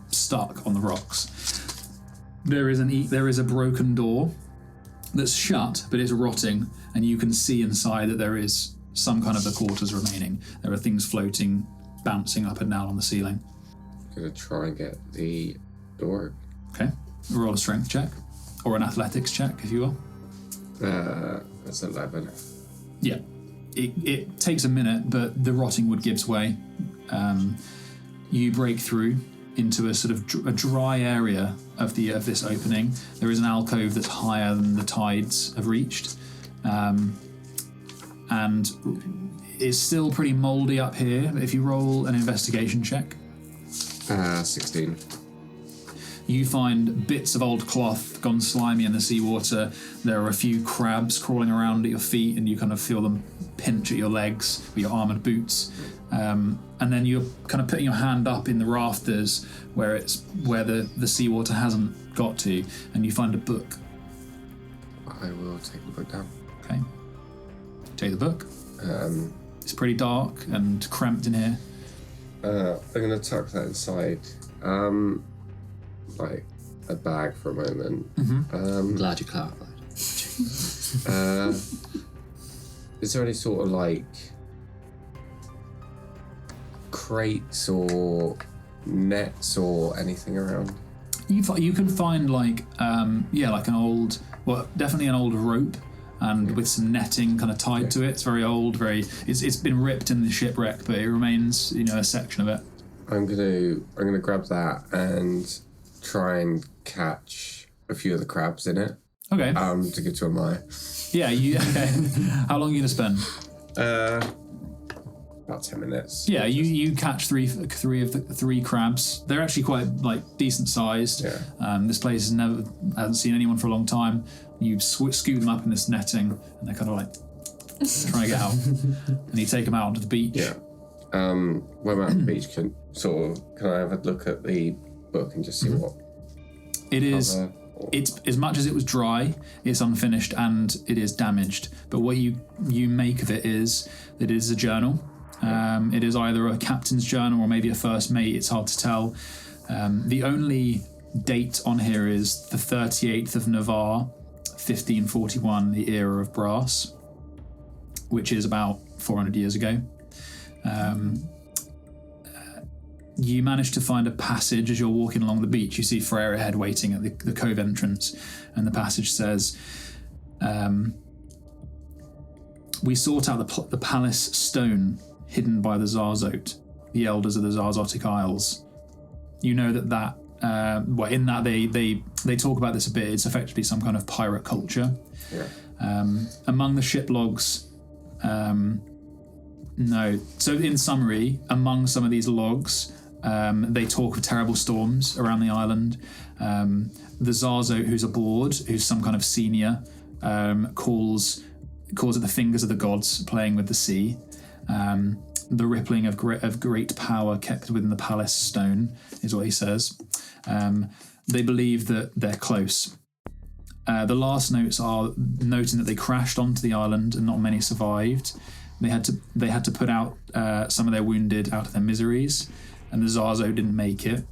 stuck on the rocks. There is a broken door that's shut, but it's rotting, and you can see inside that there is some kind of the quarters remaining. There are things floating, bouncing up and down on the ceiling. I'm gonna try and get the door. Okay. Roll a strength check, or an athletics check, if you will. That's 11. Yeah. It takes a minute, but the rotting wood gives way. You break through into a sort of a dry area of this opening. There is an alcove that's higher than the tides have reached, and it's still pretty mouldy up here. If you roll an investigation check, 16. you find bits of old cloth gone slimy in the seawater. There are a few crabs crawling around at your feet, and you kind of feel them pinch at your legs with your armoured boots. And then you're kind of putting your hand up in the rafters where the seawater hasn't got to, and you find a book. I will take the book down. Okay. Take the book. It's pretty dark and cramped in here. I'm going to tuck that inside, like a bag for a moment. I'm glad you clarified. Is there any sort of like crates or nets or anything around? You can find like an old, definitely an old rope, and with some netting kind of tied to it. It's very old, it's been ripped in the shipwreck, but it remains, a section of it. I'm gonna grab that and try and catch a few of the crabs in it. Okay. To give to Amaya. Yeah, how long are you gonna spend? About 10 minutes. Yeah, you catch three of the three crabs. They're actually quite decent sized. Yeah. This place hasn't seen anyone for a long time. You scoop them up in this netting, and they're kind of trying to get out. And you take them out onto the beach. Yeah. When I'm at the beach, can I have a look at the book and just see what it is? It's as much as it was dry, it's unfinished and it is damaged. But what you make of it is that it is a journal. It is either a captain's journal or maybe a first mate. It's hard to tell. The only date on here is the 38th of Navarre, 1541, the era of brass, which is about 400 years ago. You manage to find a passage as you're walking along the beach. You see Freyr ahead waiting at the cove entrance, and the passage says, we sought out the palace stone hidden by the Zarzot, the elders of the Zarzotic Isles. You know that in that they talk about this a bit. It's effectively some kind of pirate culture. Yeah. Among the ship logs, no. So in summary, among some of these logs, they talk of terrible storms around the island. The Zarzot who's aboard, who's some kind of senior, calls it the fingers of the gods playing with the sea. The rippling of great power kept within the palace stone is what he says. They believe that they're close. The last notes are noting that they crashed onto the island and not many survived. They had to put out some of their wounded out of their miseries, and the Zarzot didn't make it.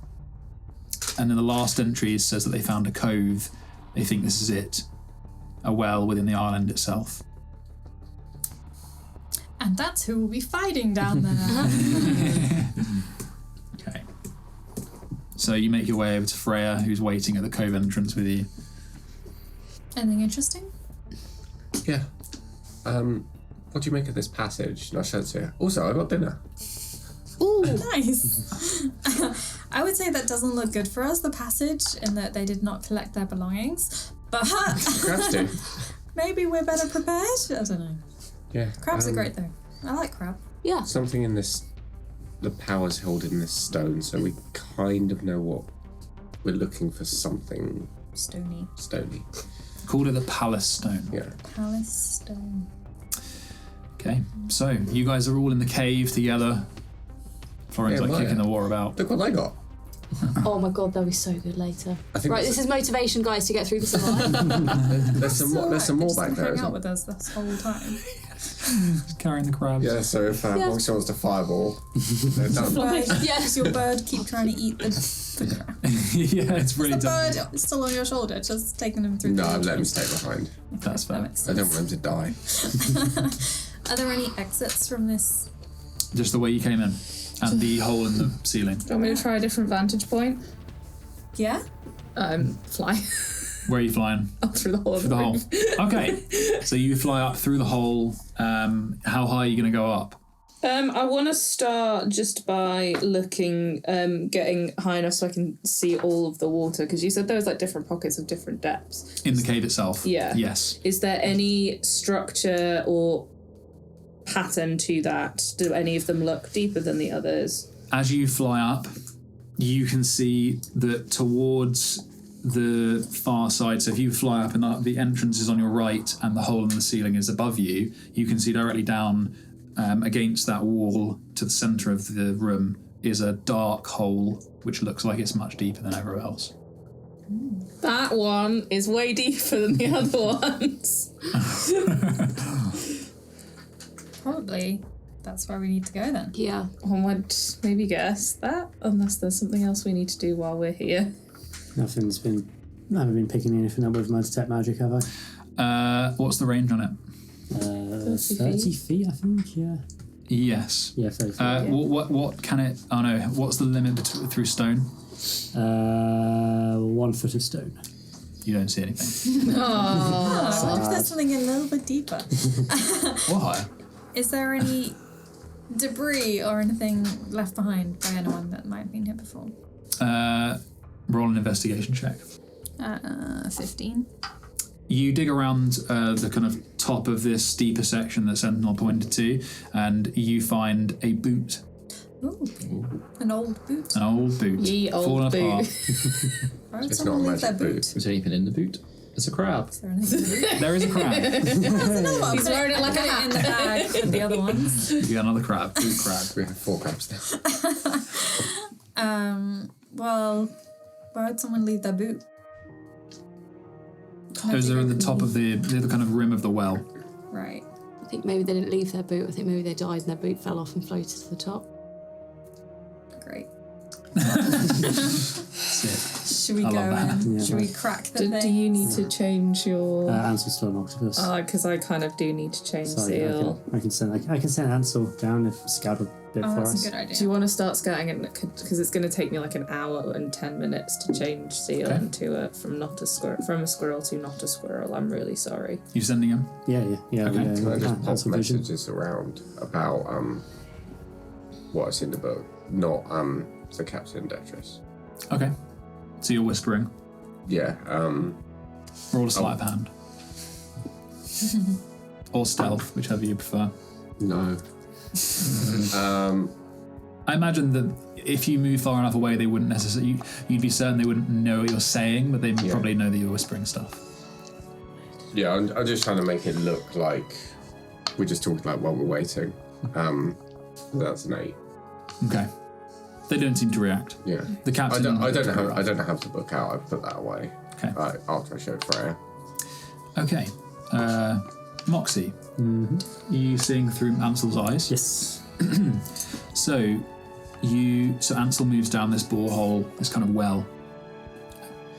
And then the last entry says that they found a cove. They think this is it, a well within the island itself. And that's who will be fighting down there. Okay. So you make your way over to Freya, who's waiting at the cove entrance with you. Anything interesting? Yeah. What do you make of this passage? And I shout to you. Also, I got dinner. Ooh, nice. I would say that doesn't look good for us, the passage, in that they did not collect their belongings. But Crabs do. maybe we're better prepared. I don't know. Yeah. Crabs are great though. I like crab. Yeah. Something in this, the power's held in this stone, so we kind of know what we're looking for. Something Stony. Called it the Palace Stone. Yeah. Palace stone. Okay, so you guys are all in the cave together. Florian's Yeah, kicking the war about. Look what I got. Oh my god, they'll be so good later. I think Right, this is motivation, guys, to get through this alive. There's some more back there. Hang Isn't out there? with us this whole time. Carrying the crabs. Yeah. So if Monkshaw wants to fireball, they're done. Does your bird keep trying to eat the crab? Yeah, it's really The done. bird is still on your shoulder, just taking him through No, the I've let him stay behind. That's fair. I don't want him to die. Are there any exits from this? Just the way you came in. And the hole in the ceiling. Do you want me to try a different vantage point? Yeah? Fly. Where are you flying? Up through the hole. Through the hole. Okay. So you fly up through the hole. How high are you going to go up? I want to start just by looking, getting high enough so I can see all of the water, because you said there was like different pockets of different depths. In the cave itself? Yeah. Yes. Is there any structure or pattern to that? Do any of them look deeper than the others? As you fly up, you can see that towards the far side, so if you fly up and the entrance is on your right and the hole in the ceiling is above you, you can see directly down against that wall to the centre of the room is a dark hole which looks like it's much deeper than everywhere else. That one is way deeper than the other ones. Probably. That's where we need to go then. Yeah. One would maybe guess that, unless there's something else we need to do while we're here. I haven't been picking anything up with my detect magic, have I? What's the range on it? 30 feet, I think, yeah. Yes. Yeah, 30 feet. What can it... Oh no, what's the limit through stone? 1 foot of stone. You don't see anything. What if there's something a little bit deeper? Or higher. Is there any debris or anything left behind by anyone that might have been here before? Roll an investigation check. 15. You dig around the kind of top of this deeper section that Sentinel pointed to, and you find a boot. Ooh. An old boot. An old boot. Ye old fallen boot. apart. Why would It's someone not a leave their magic boot? boot. Is there anything in the boot? It's a crab. Is there anything in the boot? There is a crab. Another one. He's wearing it like a hat. in the bag with the other ones. You got another crab. Boot crab. We have 4 crabs now. Well, why would someone leave their boot? Those are at the top of the kind of rim of the well. Right. I think maybe they didn't leave their boot. I think maybe they died and their boot fell off and floated to the top. Great. Sick. Should we I go love that. in? Yeah. Should we crack the thing? Do you need to change your... Ansel still an octopus. Because I kind of do need to change So Seal. I can send Ansel down if scout a bit Oh, for that's us. a good idea. Do you want to start scouting it? Because it's going to take me like an hour and 10 minutes to change Seal into from a squirrel to not a squirrel. I'm really sorry. You sending him? Yeah. Okay. Yeah, Can I just pop Ansel vision. messages around about what I see in the book, not the Captain Tetris. Okay. So you're whispering. Yeah. Roll a sleight of hand. Or stealth, whichever you prefer. No. I imagine that if you move far enough away, they wouldn't necessarily... You'd be certain they wouldn't know what you're saying, but they probably know that you're whispering stuff. Yeah, I'm just trying to make it look like we're just talking like while we're waiting. That's an 8. Okay. They don't seem to react. Yeah. The captain... I don't know how to book out. I put that away. Okay. After I showed Freya. Okay. Moxie. Mm-hmm. Are you seeing through Ansel's eyes? Yes. So Ansel moves down this borehole, this kind of well,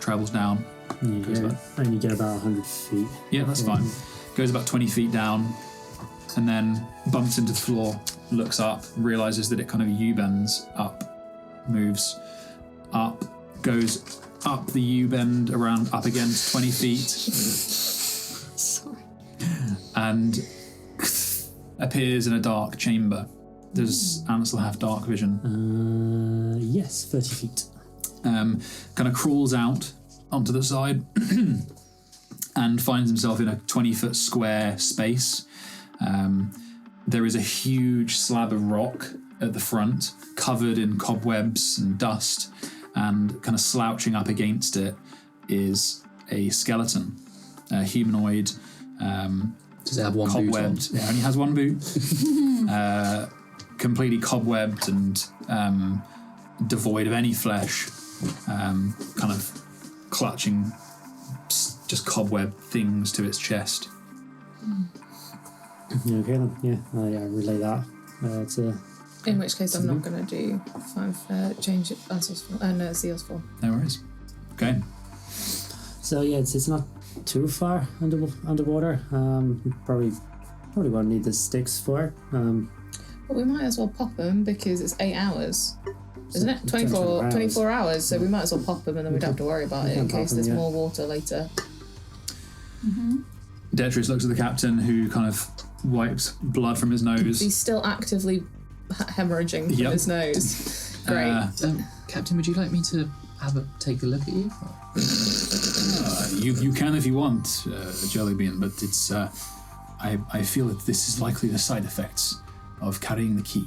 travels down. And you get about 100 feet. Yeah, that's fine. Goes about 20 feet down, and then bumps into the floor, looks up, realizes that it kind of U-bends up, moves up, goes up the U-bend around up against 20 feet. Sorry. And appears in a dark chamber. Does Ansel have dark vision? Yes, 30 feet. Kind of crawls out onto the side and finds himself in a 20-foot square space. There is a huge slab of rock at the front, covered in cobwebs and dust, and kind of slouching up against it is a skeleton, a humanoid. Does it have one boot on? Cobwebbed. It only has one boot. Completely cobwebbed and devoid of any flesh. Kind of clutching just cobweb things to its chest. Okay then, yeah, I relay that to... In which case, I'm not going to do 5 change Ansel's form. No, Seal's form. No worries. Okay. So yeah, it's not too far underwater. Probably won't need the sticks for it. But we might as well pop them because it's 8 hours. Isn't it? 24 hours, so we might as well pop them and then we don't have to worry about it in case there's more water later. Detrius looks at the captain, who kind of wipes blood from his nose. He's still actively hemorrhaging from his nose. Great. Captain, would you like me to take a look at you? You can if you want, Jellybean, but it's I feel that this is likely the side effects of carrying the key.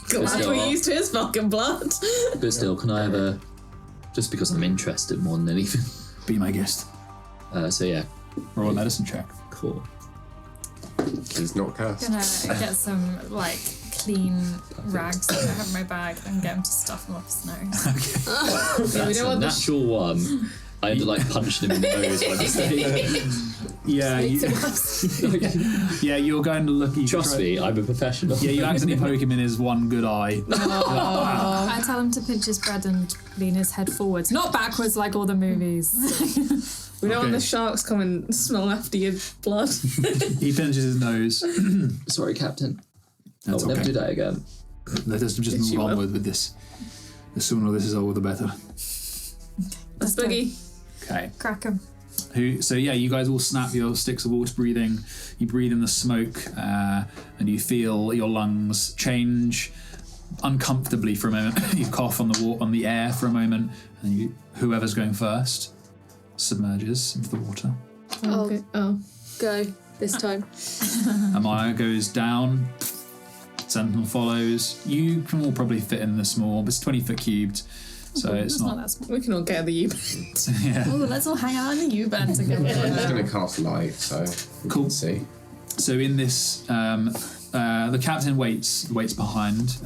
Glad we used his fucking blood. But still, can I have a... Just because I'm interested more than anything. Be my guest. So yeah. Roll a medicine check. Cool. It's not cast. Gonna get some like clean rags that I have in my bag and get him to stuff him up his nose. Okay. That's a natural one. I had to like punch him in the nose by mistake. Yeah, you're going to look. Trust me, I'm a professional. Yeah, you accidentally poke him in his one good eye. I tell him to pinch his bread and lean his head forwards, not backwards like all the movies. We don't want the sharks come and smell after your blood. He pinches his nose. Sorry, Captain. That's I'll never do that again. Let us just move onward with this. The sooner this is over, the better. Let's boogie. Okay. Crack him. So yeah, you guys all snap your sticks of water breathing. You breathe in the smoke, and you feel your lungs change uncomfortably for a moment. You cough on the air for a moment, and whoever's going first submerges into the water. Go this time. Amaya goes down. Sentinel follows. You can all probably fit in the small. It's 20-foot cubed, so it's not that small. We can all get in the U-bend. Yeah. Oh, let's all hang out in the U-bend together. I'm just going to cast light, so we can see. So in this, the captain waits behind,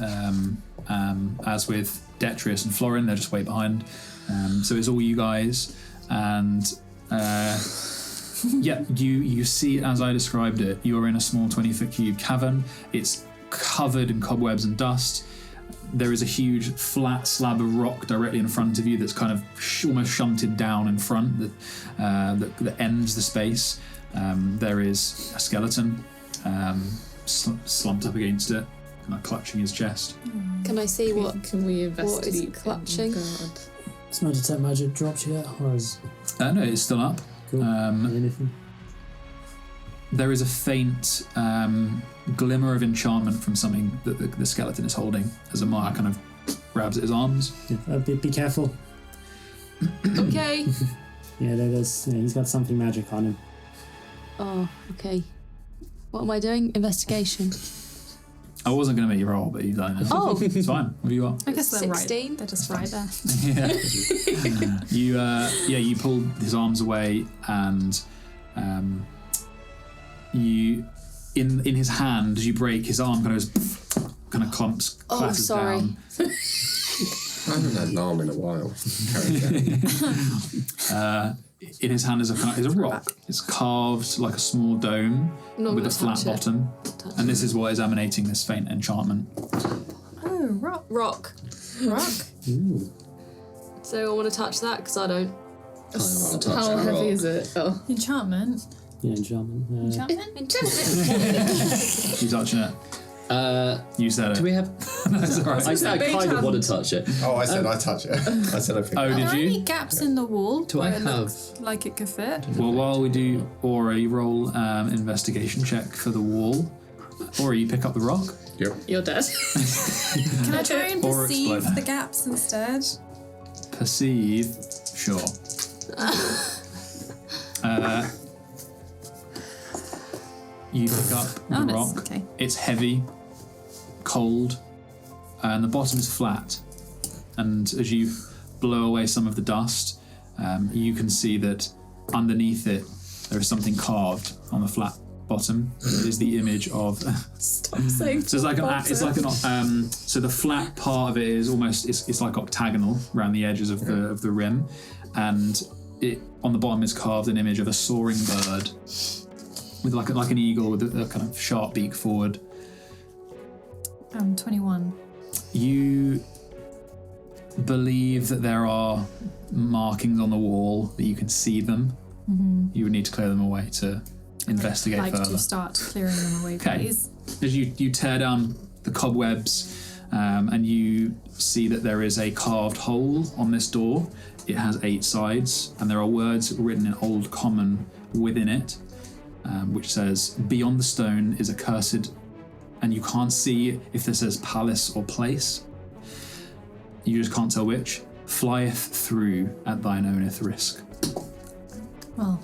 as with Detrius and Florin, they're just way behind. So it's all you guys, and you see, as I described it, you're in a small 20-foot cube cavern. It's covered in cobwebs and dust. There is a huge flat slab of rock directly in front of you that's kind of almost shunted down in front that ends the space. There is a skeleton slumped up against it, kind of clutching his chest. Can I see what? Can we investigate? What is clutching? It's no detect magic dropped yet, or is... No, it's still up. Cool. Anything? There is a faint glimmer of enchantment from something that the skeleton is holding as Amaya kind of grabs at his arms. Yeah, be careful. Okay. Yeah, he's got something magic on him. Oh, okay. What am I doing? Investigation. I wasn't going to make you roll, but you've done it. Oh. It's fine. What you are? I guess they're 16. right. They're just right there. Yeah. You pull his arms away, and you in his hand as you break, his arm kind of clatters down. I haven't had an arm in a while. In his hand is a rock. It's carved like a small dome with a flat bottom, and this is what is emanating this faint enchantment. Oh, rock. Rock. Ooh. So I want to touch that because I don't. How heavy is it? Oh. Enchantment. Yeah, enchantment. Enchantment? She's touching it. You said it. Do we have? That's all right. I kind of want to touch it. Oh, I said I touch it. I said I pick Oh, it Are did there you? any gaps in the wall Do I where it have- looks like it could fit? Well, while we do Aura, you roll investigation check for the wall. Or you pick up the rock. Yep. You're dead. Can I try and Or perceive explode. the gaps instead? Perceive. Sure. You pick up the Oh, nice. rock. Okay. It's heavy, cold, and the bottom is flat. And as you blow away some of the dust, you can see that underneath it there is something carved on the flat bottom. It is the image of. Stop saying So it's like so the flat part of it is almost it's like octagonal around the edges of the rim, and it on the bottom is carved an image of a soaring bird with like an eagle with a kind of sharp beak forward. 21. You believe that there are markings on the wall that you can see them. Mm-hmm. You would need to clear them away to investigate I'd like further. to start clearing them away, Okay. please. As you tear down the cobwebs and you see that there is a carved hole on this door. It has 8 sides and there are words written in Old Common within it, which says, "Beyond the stone is accursed," and you can't see if this says palace or place. You just can't tell which. "Flieth through at thine owneth risk." Well,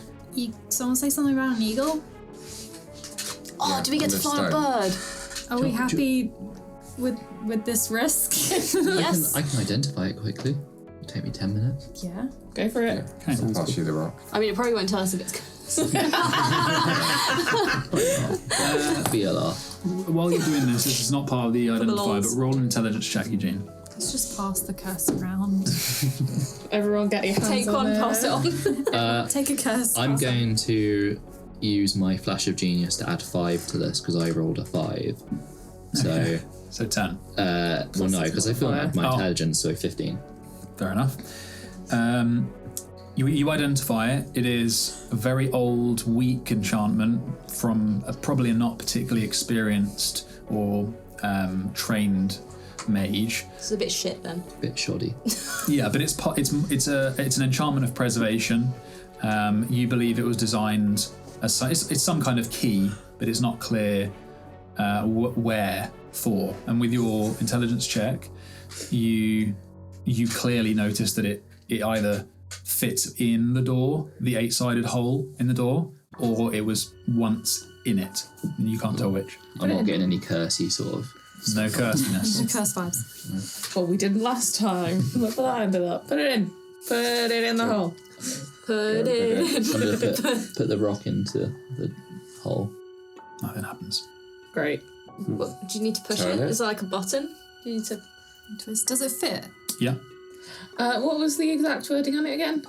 someone say something about an eagle? Oh, do we get to fly a bird? Are we happy with this risk? Yes. I can identify it quickly. It'll take me 10 minutes. Yeah. Go for it. Okay. I'll pass you the rock. I mean, it probably won't tell us if it's. BLR. While you're doing this is not part of the identify, but lols. roll an intelligence check, Eugene. Let's just pass the curse around. Everyone get your hands Take on one, it. pass it on. Take a curse. I'm pass it. going to use my Flash of Genius to add 5 to this because I rolled a 5. So, Okay. So 10. well, no, because I feel I had my Oh. intelligence, so 15. Fair enough. You identify it. It is a very old, weak enchantment from probably a not particularly experienced or trained mage. It's a bit shit then. Bit shoddy. Yeah, but it's an enchantment of preservation. You believe it was designed as it's some kind of key, but it's not clear where for. And with your intelligence check, you clearly notice that it either fits in the door, the 8-sided hole in the door, or it was once in it, and you can't tell which. I'm not getting any cursey sort of. No cursiness. No curse vibes. Well, we didn't last time. Look where that ended up. Put it in. Put it in the hole. Put it. I'm going to put the rock into the hole. Nothing happens. Great. What, do you need to push Turn it? it. Is there like a button? Do you need to? Twist. Does it fit? Yeah. What was the exact wording on it again?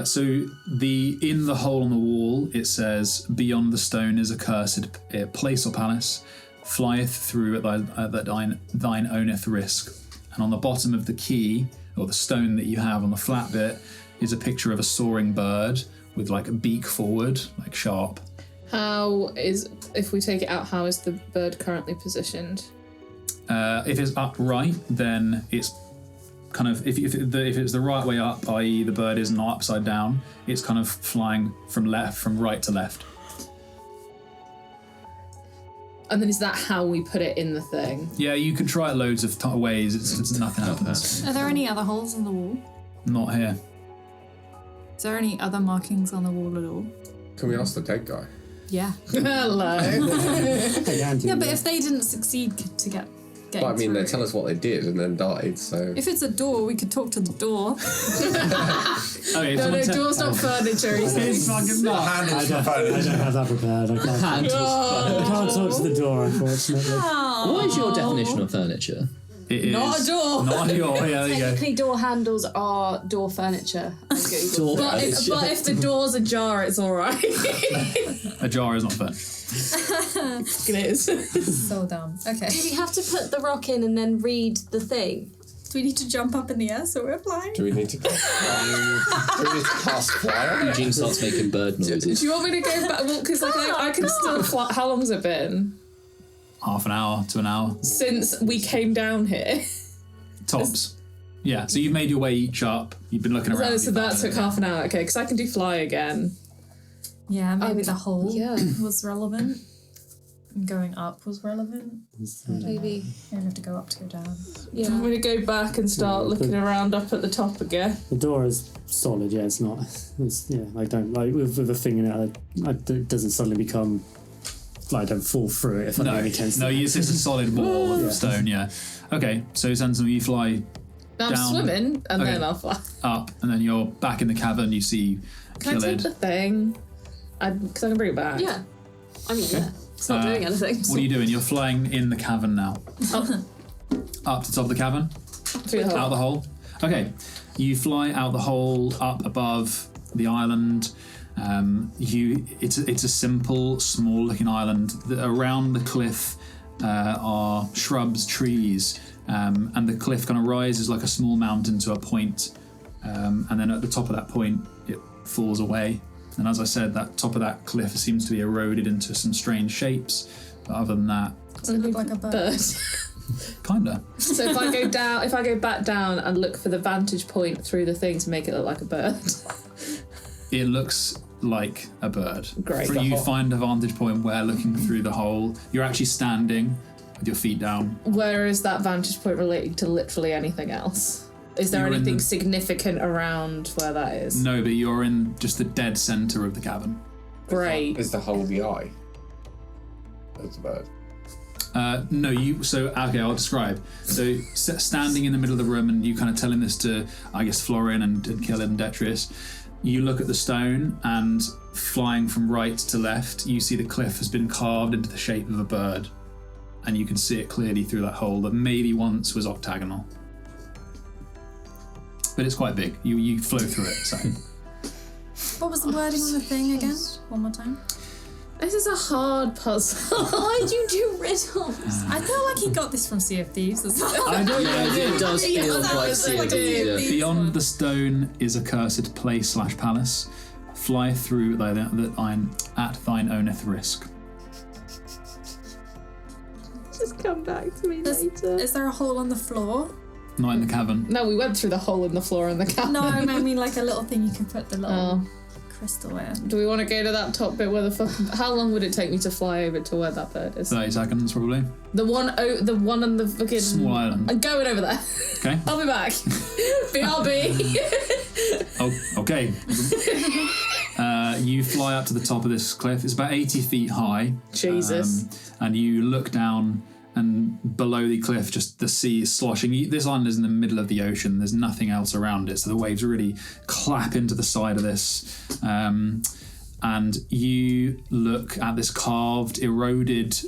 So in the hole on the wall, it says, "Beyond the stone is a cursed place or palace, flieth through at thine owneth risk." And on the bottom of the key, or the stone that you have on the flat bit, is a picture of a soaring bird with like a beak forward, like sharp. If we take it out, how is the bird currently positioned? If it's upright, then it's kind of if it's the right way up, i.e. the bird is not upside down, it's kind of flying from right to left. And then is that how we put it in the thing? Yeah, you can try it loads of ways. It's nothing happens. Are there any other holes in the wall? Not here. Is there any other markings on the wall at all? Can we ask the dead guy? Yeah. Hello. Yeah, but if they didn't succeed to get But I mean, through. they tell us what they did and then died, so. If it's a door, we could talk to the door. Okay, No, door's not furniture. He says. fucking not. I don't have that prepared. I can't talk to the door, unfortunately. What is your definition of furniture? It is Not a door. Not a door. Yeah, there you go. Technically, door handles are door furniture. Door But if the door's ajar, it's all right. A jar is not furniture. It is. So dumb. Okay. Do we have to put the rock in and then read the thing? Do we need to jump up in the air so we're flying? Do we need to cast fire? Eugene starts making bird noises. Do you want me to go back? Well, because I can still fly. How long's it been? half an hour to an hour. Since we came down here. Tops. Yeah, so you've made your way each up. You've been looking around. So that took half an hour. Okay, because I can do fly again. Yeah, maybe the hole was relevant. Going up was relevant. Maybe. You have to go up to go down. Yeah. I'm going to go back and start looking around up at the top again. The door is solid, yeah, it's not. I don't, like, with a thing in it, it doesn't suddenly become, like, I don't fall through it if I do any tense. No, it's just a solid wall of stone, yeah. Okay, so Sentinel, you fly now down. I'm swimming, and then I'll fly. Up, and then you're back in the cavern, you see Can I take the thing? Because I can bring it back. Yeah. I mean, yeah. It's not doing anything. What are you doing? You're flying in the cavern now. Up to the top of the cavern? Through the hole. Out the hole? Okay. You fly out the hole, up above the island. It's a simple, small-looking island. Around the cliff are shrubs, trees, and the cliff kind of rises like a small mountain to a point, and then at the top of that point, it falls away. And as I said, that top of that cliff seems to be eroded into some strange shapes. But other than that, does it look like a bird? Kinda. So if I go back down and look for the vantage point through the thing to make it look like a bird. It looks like a bird. Great. You find a vantage point where, looking through the hole, you're actually standing with your feet down. Where is that vantage point relating to literally anything else? Is there anything significant around where that is? No, but you're in just the dead centre of the cavern. Great. Is the hole the eye of the bird? No, okay, I'll describe. So, standing in the middle of the room, and you kind of telling this to, I guess, Florin and Killid and Detrius, you look at the stone, and flying from right to left, you see the cliff has been carved into the shape of a bird. And you can see it clearly through that hole that maybe once was octagonal. But it's quite big. You flow through it, so. What was the wording on the thing again? One more time. This is a hard puzzle. Why'd you do riddles? I feel like he got this from Sea of Thieves as well. I know, it does feel quite serious. Beyond the stone is a cursed place/palace. Fly through at thine owneth risk. Just come back to me later. Is there a hole on the floor? Not in the cavern. No, we went through the hole in the floor in the cavern. No, I mean like a little thing you can put the little crystal in. Do we want to go to that top bit where the fucking... How long would it take me to fly over to where that bird is? 30 seconds, probably. The one on the fucking... Small island. I'm going over there. Okay. I'll be back. BRB. Oh, okay. You fly up to the top of this cliff. It's about 80 feet high. Jesus. And you look down, and below the cliff, just the sea is sloshing. This island is in the middle of the ocean. There's nothing else around it, so the waves really clap into the side of this. And you look at this carved, eroded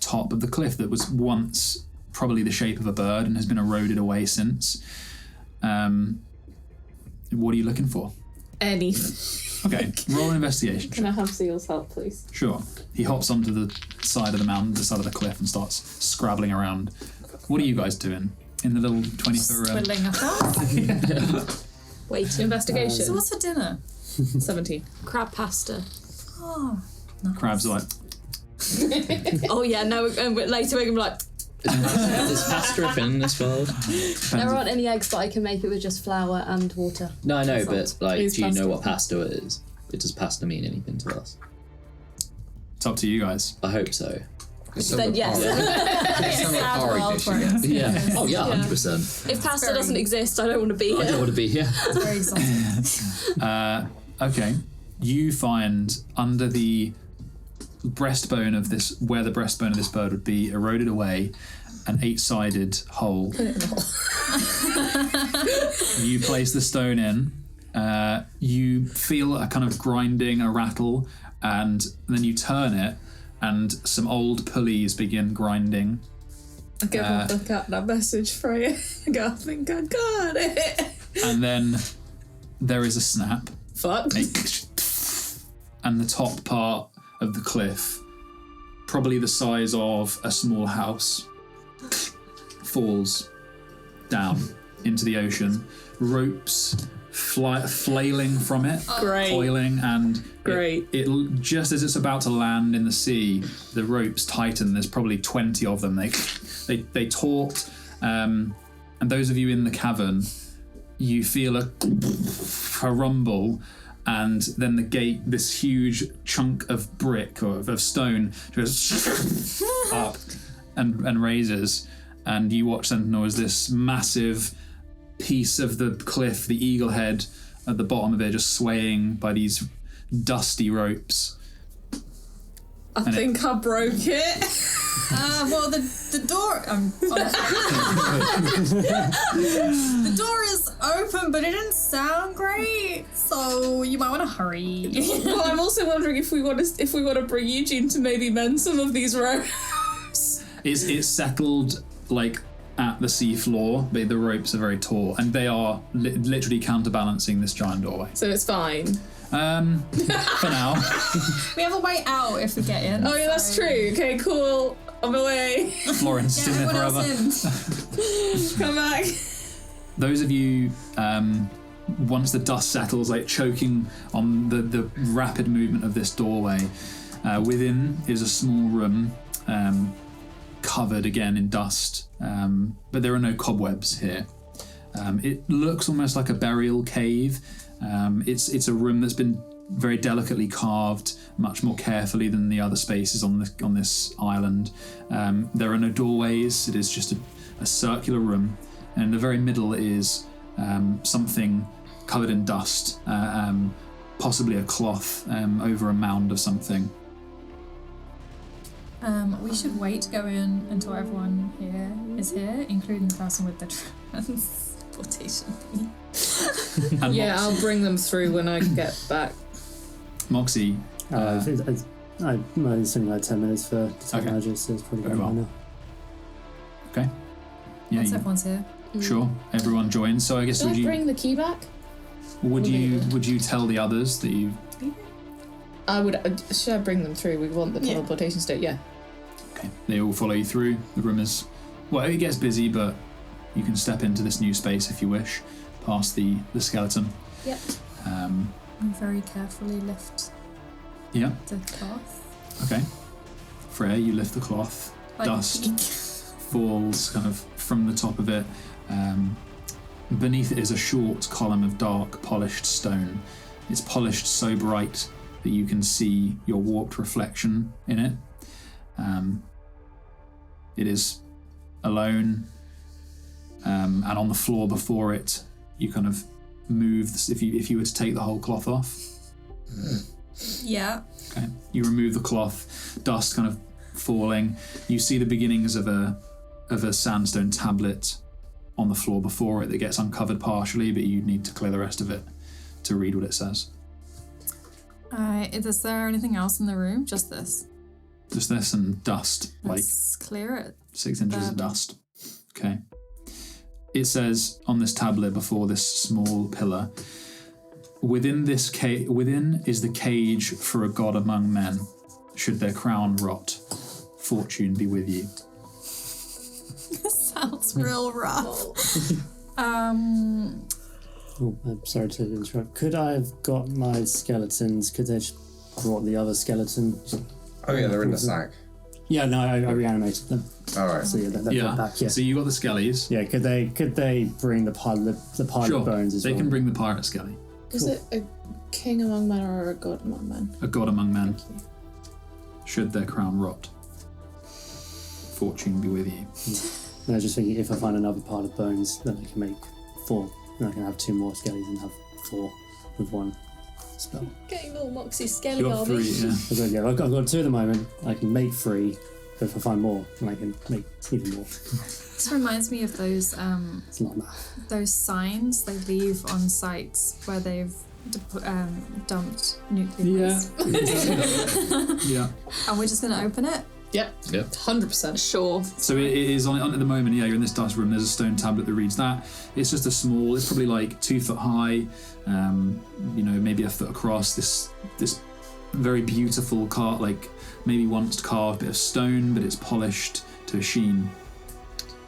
top of the cliff that was once probably the shape of a bird and has been eroded away since. What are you looking for? Anything. Okay, roll an investigation. Can I have Seal's help, please? Sure. He hops onto the side of the mountain, the side of the cliff, and starts scrabbling around. What are you guys doing in the little 20-foot room? Twiddling a thumb. Wait, investigation. So what's for dinner? 17. Crab pasta. Oh, nice. Crabs are like, Oh yeah, no, later we're going to be like, Is pasta a thing in this world? there aren't any eggs, but I can make it with just flour and water. No, I know, That's but like, Is do you know pasta what pasta is? Does pasta mean anything to us? it's up to you guys. I hope so. Then yes. It's some Atari dish again. Yeah. Oh yeah, 100%. If pasta doesn't exist, I don't want to be I don't here. want to be here. It's very exotic. Okay. You find under the breastbone of this, where the breastbone of this bird would be, eroded away, an 8-sided hole. You place the stone in. You feel a kind of grinding, a rattle, and then you turn it, and some old pulleys begin grinding. I give him the cat that message for you. I go, I think I got it. And then there is a snap. Fuck. And the top part of the cliff, probably the size of a small house, falls down into the ocean. Ropes flailing from it, Great. coiling, and Great. It just as it's about to land in the sea, the ropes tighten. There's probably 20 of them. They taut, and those of you in the cavern, you feel a rumble, and then the gate, this huge chunk of brick or of stone, goes up and raises, and you watch Sentinel as this massive piece of the cliff, the eagle head at the bottom of it, just swaying by these dusty ropes. I think I broke it. Well, the door. The door is open, but it didn't sound great, so you might want to hurry. Well, I'm also wondering if we want to bring Eugene to maybe mend some of these ropes. It's settled like at the sea floor, but the ropes are very taut, and they are literally counterbalancing this giant doorway. So it's fine. For now. We have a way out if we get in. Oh yeah, that's true. Okay, cool. On my way. Florence is in there forever. Come back. Those of you, once the dust settles, like choking on the rapid movement of this doorway, within is a small room, covered again in dust, but there are no cobwebs here. It looks almost like a burial cave. It's a room that's been very delicately carved, much more carefully than the other spaces on this island. There are no doorways. It is just a circular room, and in the very middle is something covered in dust, possibly a cloth over a mound of something. We should wait to go in until everyone here is here, including the person with the transportation thing. Yeah, I'll bring them through when I get back. Moxie. It's only like 10 minutes for technology, so it's probably going on now. Okay. Yeah. Once everyone's here. Sure. Everyone joins. So I guess Should I bring the key back? Would you tell the others that you? I would. Should I bring them through? We want the teleportation state. Yeah. Okay. They all follow you through. The room is, well, it gets busy, but you can step into this new space if you wish, past the skeleton. Yep. We very carefully lift Yeah. the cloth. Okay. Freya, you lift the cloth. Like Dust falls kind of from the top of it. Beneath it is a short column of dark, polished stone. It's polished so bright that you can see your warped reflection in it. It is alone, and on the floor before it, you kind of move. If you were to take the whole cloth off, Yeah. okay, you remove the cloth. Dust kind of falling. You see the beginnings of a sandstone tablet on the floor before it that gets uncovered partially, but you need to clear the rest of it to read what it says. Is there anything else in the room? Just this. Just this and dust, Let's clear it. 6 inches of dust. Okay. It says on this tablet before this small pillar, within is the cage for a god among men. Should their crown rot, fortune be with you. This sounds real rough. Oh, I'm sorry to interrupt. Could I have got my skeletons? Could they just brought the other skeleton? Oh yeah, they're in the sack. Yeah, no, I reanimated them. All right. So yeah, they're back. Yeah. So you got the skellies. Yeah. Could they bring the pile of bones as well? They can bring the pirate skelly. Is it a king among men or a god among men? A god among men. Should their crown rot, fortune be with you. And I was just thinking, if I find another pile of bones, then I can make 4. And I can have 2 more skellies and have 4 with 1 spell. Getting all Moxie You skelly got 3, yeah. I've got 2 at the moment. I can make 3, but if I find more, then I can make even more. This reminds me of those It's not enough. those signs they leave on sites where they've dumped nuclear waste. Yeah. And we're just gonna open it. Yep. 100%. Sure. So it is on at the moment. Yeah, you're in this dust room. There's a stone tablet that reads that. It's just a small. It's probably like 2 foot high. Maybe a foot across. This very beautiful maybe once carved bit of stone, but it's polished to a sheen.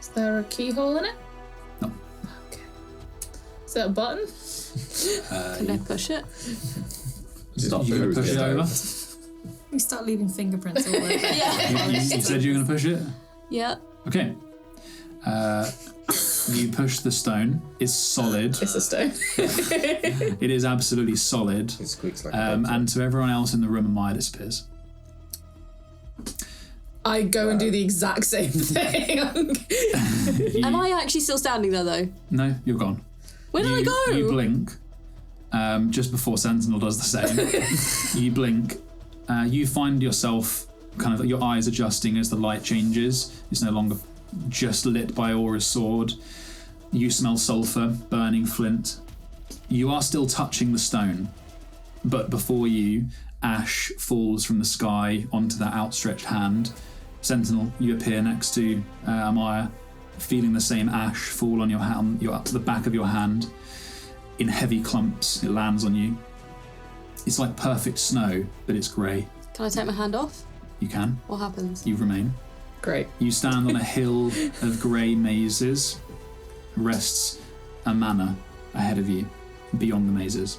Is there a keyhole in it? No. Okay. Is that a button? Can I push it? Stop You gonna push it over? We start leaving fingerprints all over. You said you were going to push it? Yeah. Okay. You push the stone. It's solid. It's a stone. It is absolutely solid. It squeaks like a And to everyone else in the room, Amaya disappears. I go and do the exact same thing. Am I actually still standing there though? No, you're gone. Where did I go? You blink. Just before Sentinel does the same. You blink. You find yourself kind of your eyes adjusting as the light changes. It's no longer just lit by Aura's sword. You smell sulphur, burning flint. You are still touching the stone, but before you, ash falls from the sky onto that outstretched hand. Sentinel, you appear next to Amaya, feeling the same ash fall on your hand, the back of your hand. In heavy clumps, it lands on you. It's like perfect snow, but it's grey. Can I take my hand off? You can. What happens? You remain. Great. You stand on a hill of grey mazes. Rests a manor ahead of you, beyond the mazes.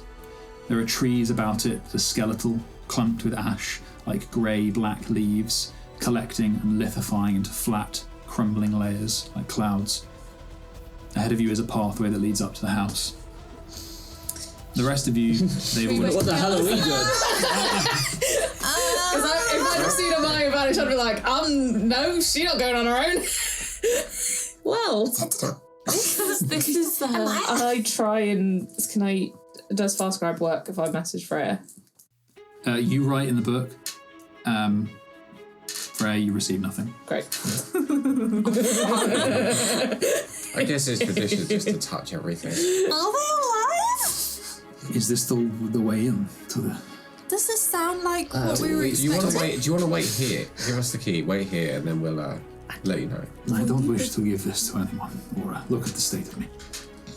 There are trees about it, the skeletal, clumped with ash, like grey black leaves, collecting and lithifying into flat, crumbling layers, like clouds. Ahead of you is a pathway that leads up to the house. The rest of you, they've already... What the hell are we doing? Because if I'd have seen Amaya vanish, I'd be like, no, she's not going on her own. Well, This is I try and does fast grab work if I message Freya? You write in the book. Freya, you receive nothing. Great. I guess it's tradition just to touch everything. Are they alive? Is this the way in to the... Does this sound like what we were Do you expecting? want to wait here? Give us the key. Wait here, and then we'll let you know. I don't wish to give this to anyone, Aura. Look at the state of me.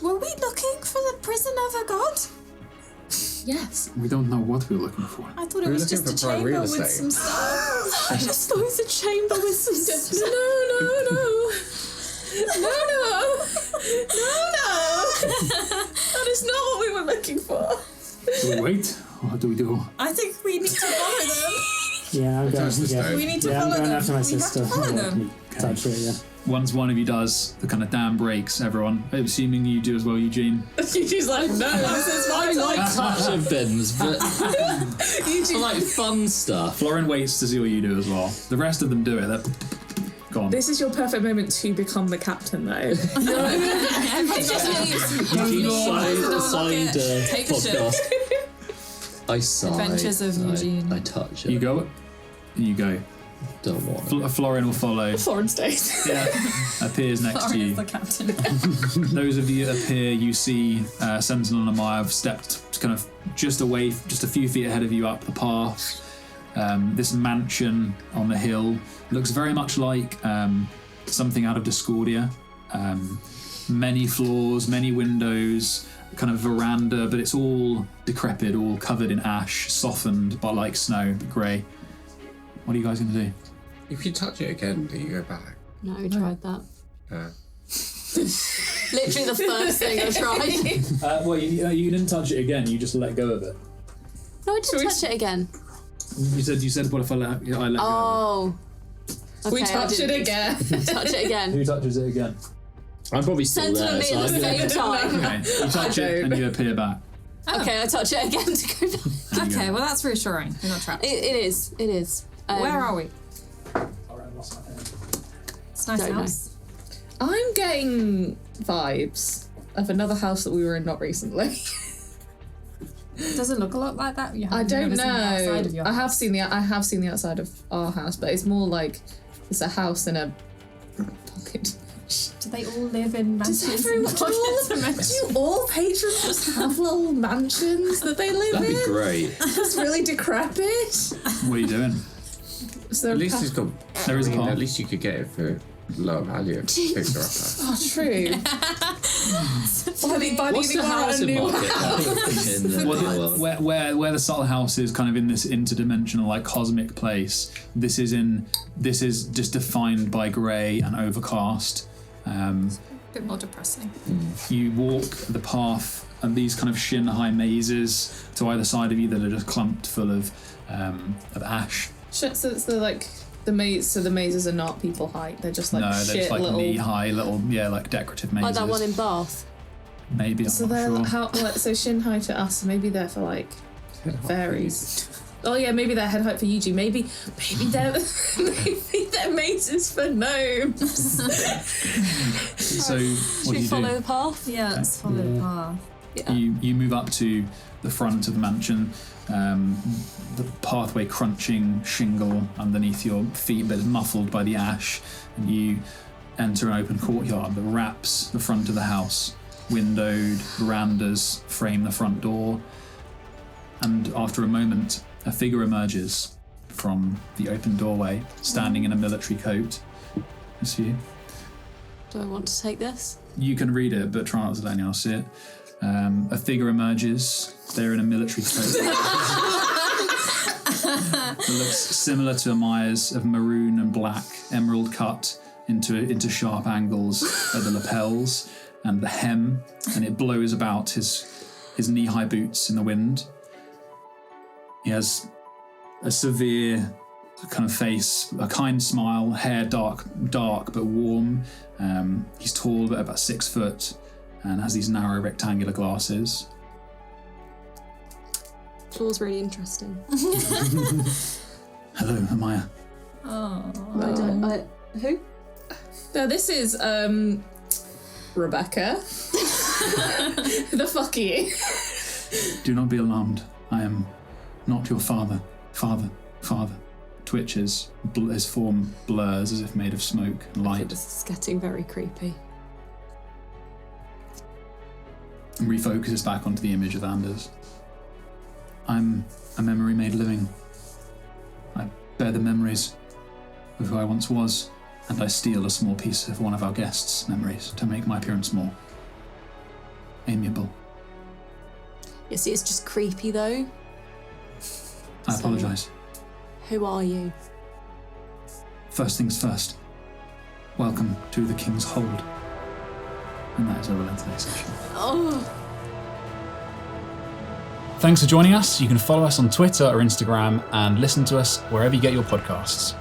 Were we looking for the prison of a god? Yes. We don't know what we're looking for. I thought it We're was looking just a for prime real chamber with estate. some stuff. I just thought it was a chamber with some stuff. No. That is not what we were looking for. Do we wait? What do we do? I think we need to follow them. Yeah, I'm going. touch the Yeah, stone. We need to I'm follow going them. after my We sister. have to follow Yeah, them. touch it, yeah. Once one of you does, the kind of dam breaks, everyone. Assuming you do as well, Eugene. She's like, no, this is my I like touching things, but You I like fun stuff. Florin waits to see what you do as well. The rest of them do it. They're gone. This is your perfect moment to become the captain, though. Everyone just leaves. Side Take a ship. podcast. I sigh. Adventures of Eugene. I touch it. You go, and you go. Don't want it. Florin will follow. Foreign states. Yeah, appears next to Sorry, you. the captain. Those of you that appear, you see Sentinel and Amaya have stepped kind of just away, just a few feet ahead of you up the path. This mansion on the hill looks very much like something out of Discordia. Many floors, many windows, kind of veranda, but it's all decrepit, all covered in ash, softened but like snow, but grey. What are you guys going to do? If you touch it again, do you go back? No, we tried that. Uh, Literally the first thing I tried. Well, you didn't touch it again. You just let go of it. No, I didn't touch it again. You said what if I let go? Oh. Okay, We touch it again. Touch it again. Who touches it again? I'm probably still Sentinel there, and me so at I'm the gonna... same time. Okay, you touch it and you appear back. Okay, I touch it again to go back. Okay, well that's reassuring. You're not trapped. It is. Where are we? It's a nice Don't know. house. I'm getting vibes of another house that we were in not recently. Does it look a lot like that? You I don't never seen the outside of know. your I have house. seen the outside of our house, but it's more like it's a house in a pocket. Do they all live in mansions? Does everyone do all patrons just have little mansions that they live That'd in? be great. It's really decrepit. What are you doing? So at least it's got. There is a path. At least you could get it for low value if you picked her up. Oh, true. What's the house in market in the world? Where the subtle house is kind of in this interdimensional, like cosmic place. This is just defined by grey and overcast. Bit bit more depressing. You walk the path and these kind of shin-high mazes to either side of you that are just clumped full of ash. Shit, so it's the maze. So the mazes are not people height. They're just like No, they're shit just like little. knee-high little, like decorative mazes. Like that one in Bath. Maybe, I'm So not they're sure. so shin height to us. Maybe they're for like fairies. Oh yeah, maybe they're head height for Yuji. Maybe they're mazes for gnomes. So what Should do we you follow do? the path? Yeah, let's follow the path. Yeah. You move up to the front of the mansion, the pathway crunching shingle underneath your feet, but muffled by the ash, and you enter an open courtyard that wraps the front of the house. Windowed verandas frame the front door, and after a moment, a figure emerges from the open doorway, standing in a military coat. It's you. Do I want to take this? You can read it, but try not to let anyone else see it. A figure emerges. They're in a military coat. It looks similar to Amaya's, of maroon and black, emerald cut into sharp angles at the lapels and the hem, and it blows about his knee-high boots in the wind. He has a severe kind of face, a kind smile, hair dark but warm. He's tall, but about 6 foot, and has these narrow rectangular glasses. Floor's really interesting. Hello, Amaya. Who? No, this is Rebecca. The fuck are you? Do not be alarmed. I am not your father. Father. Twitches. His form blurs as if made of smoke and light. This is getting very creepy. And refocuses back onto the image of Anders. I'm a memory made living. I bear the memories of who I once was, and I steal a small piece of one of our guests' memories to make my appearance more amiable. Yeah, see, it's just creepy though. I apologise. Who are you? First things first. Welcome to the King's Hold. And that is our today's session. Oh. Thanks for joining us. You can follow us on Twitter or Instagram and listen to us wherever you get your podcasts.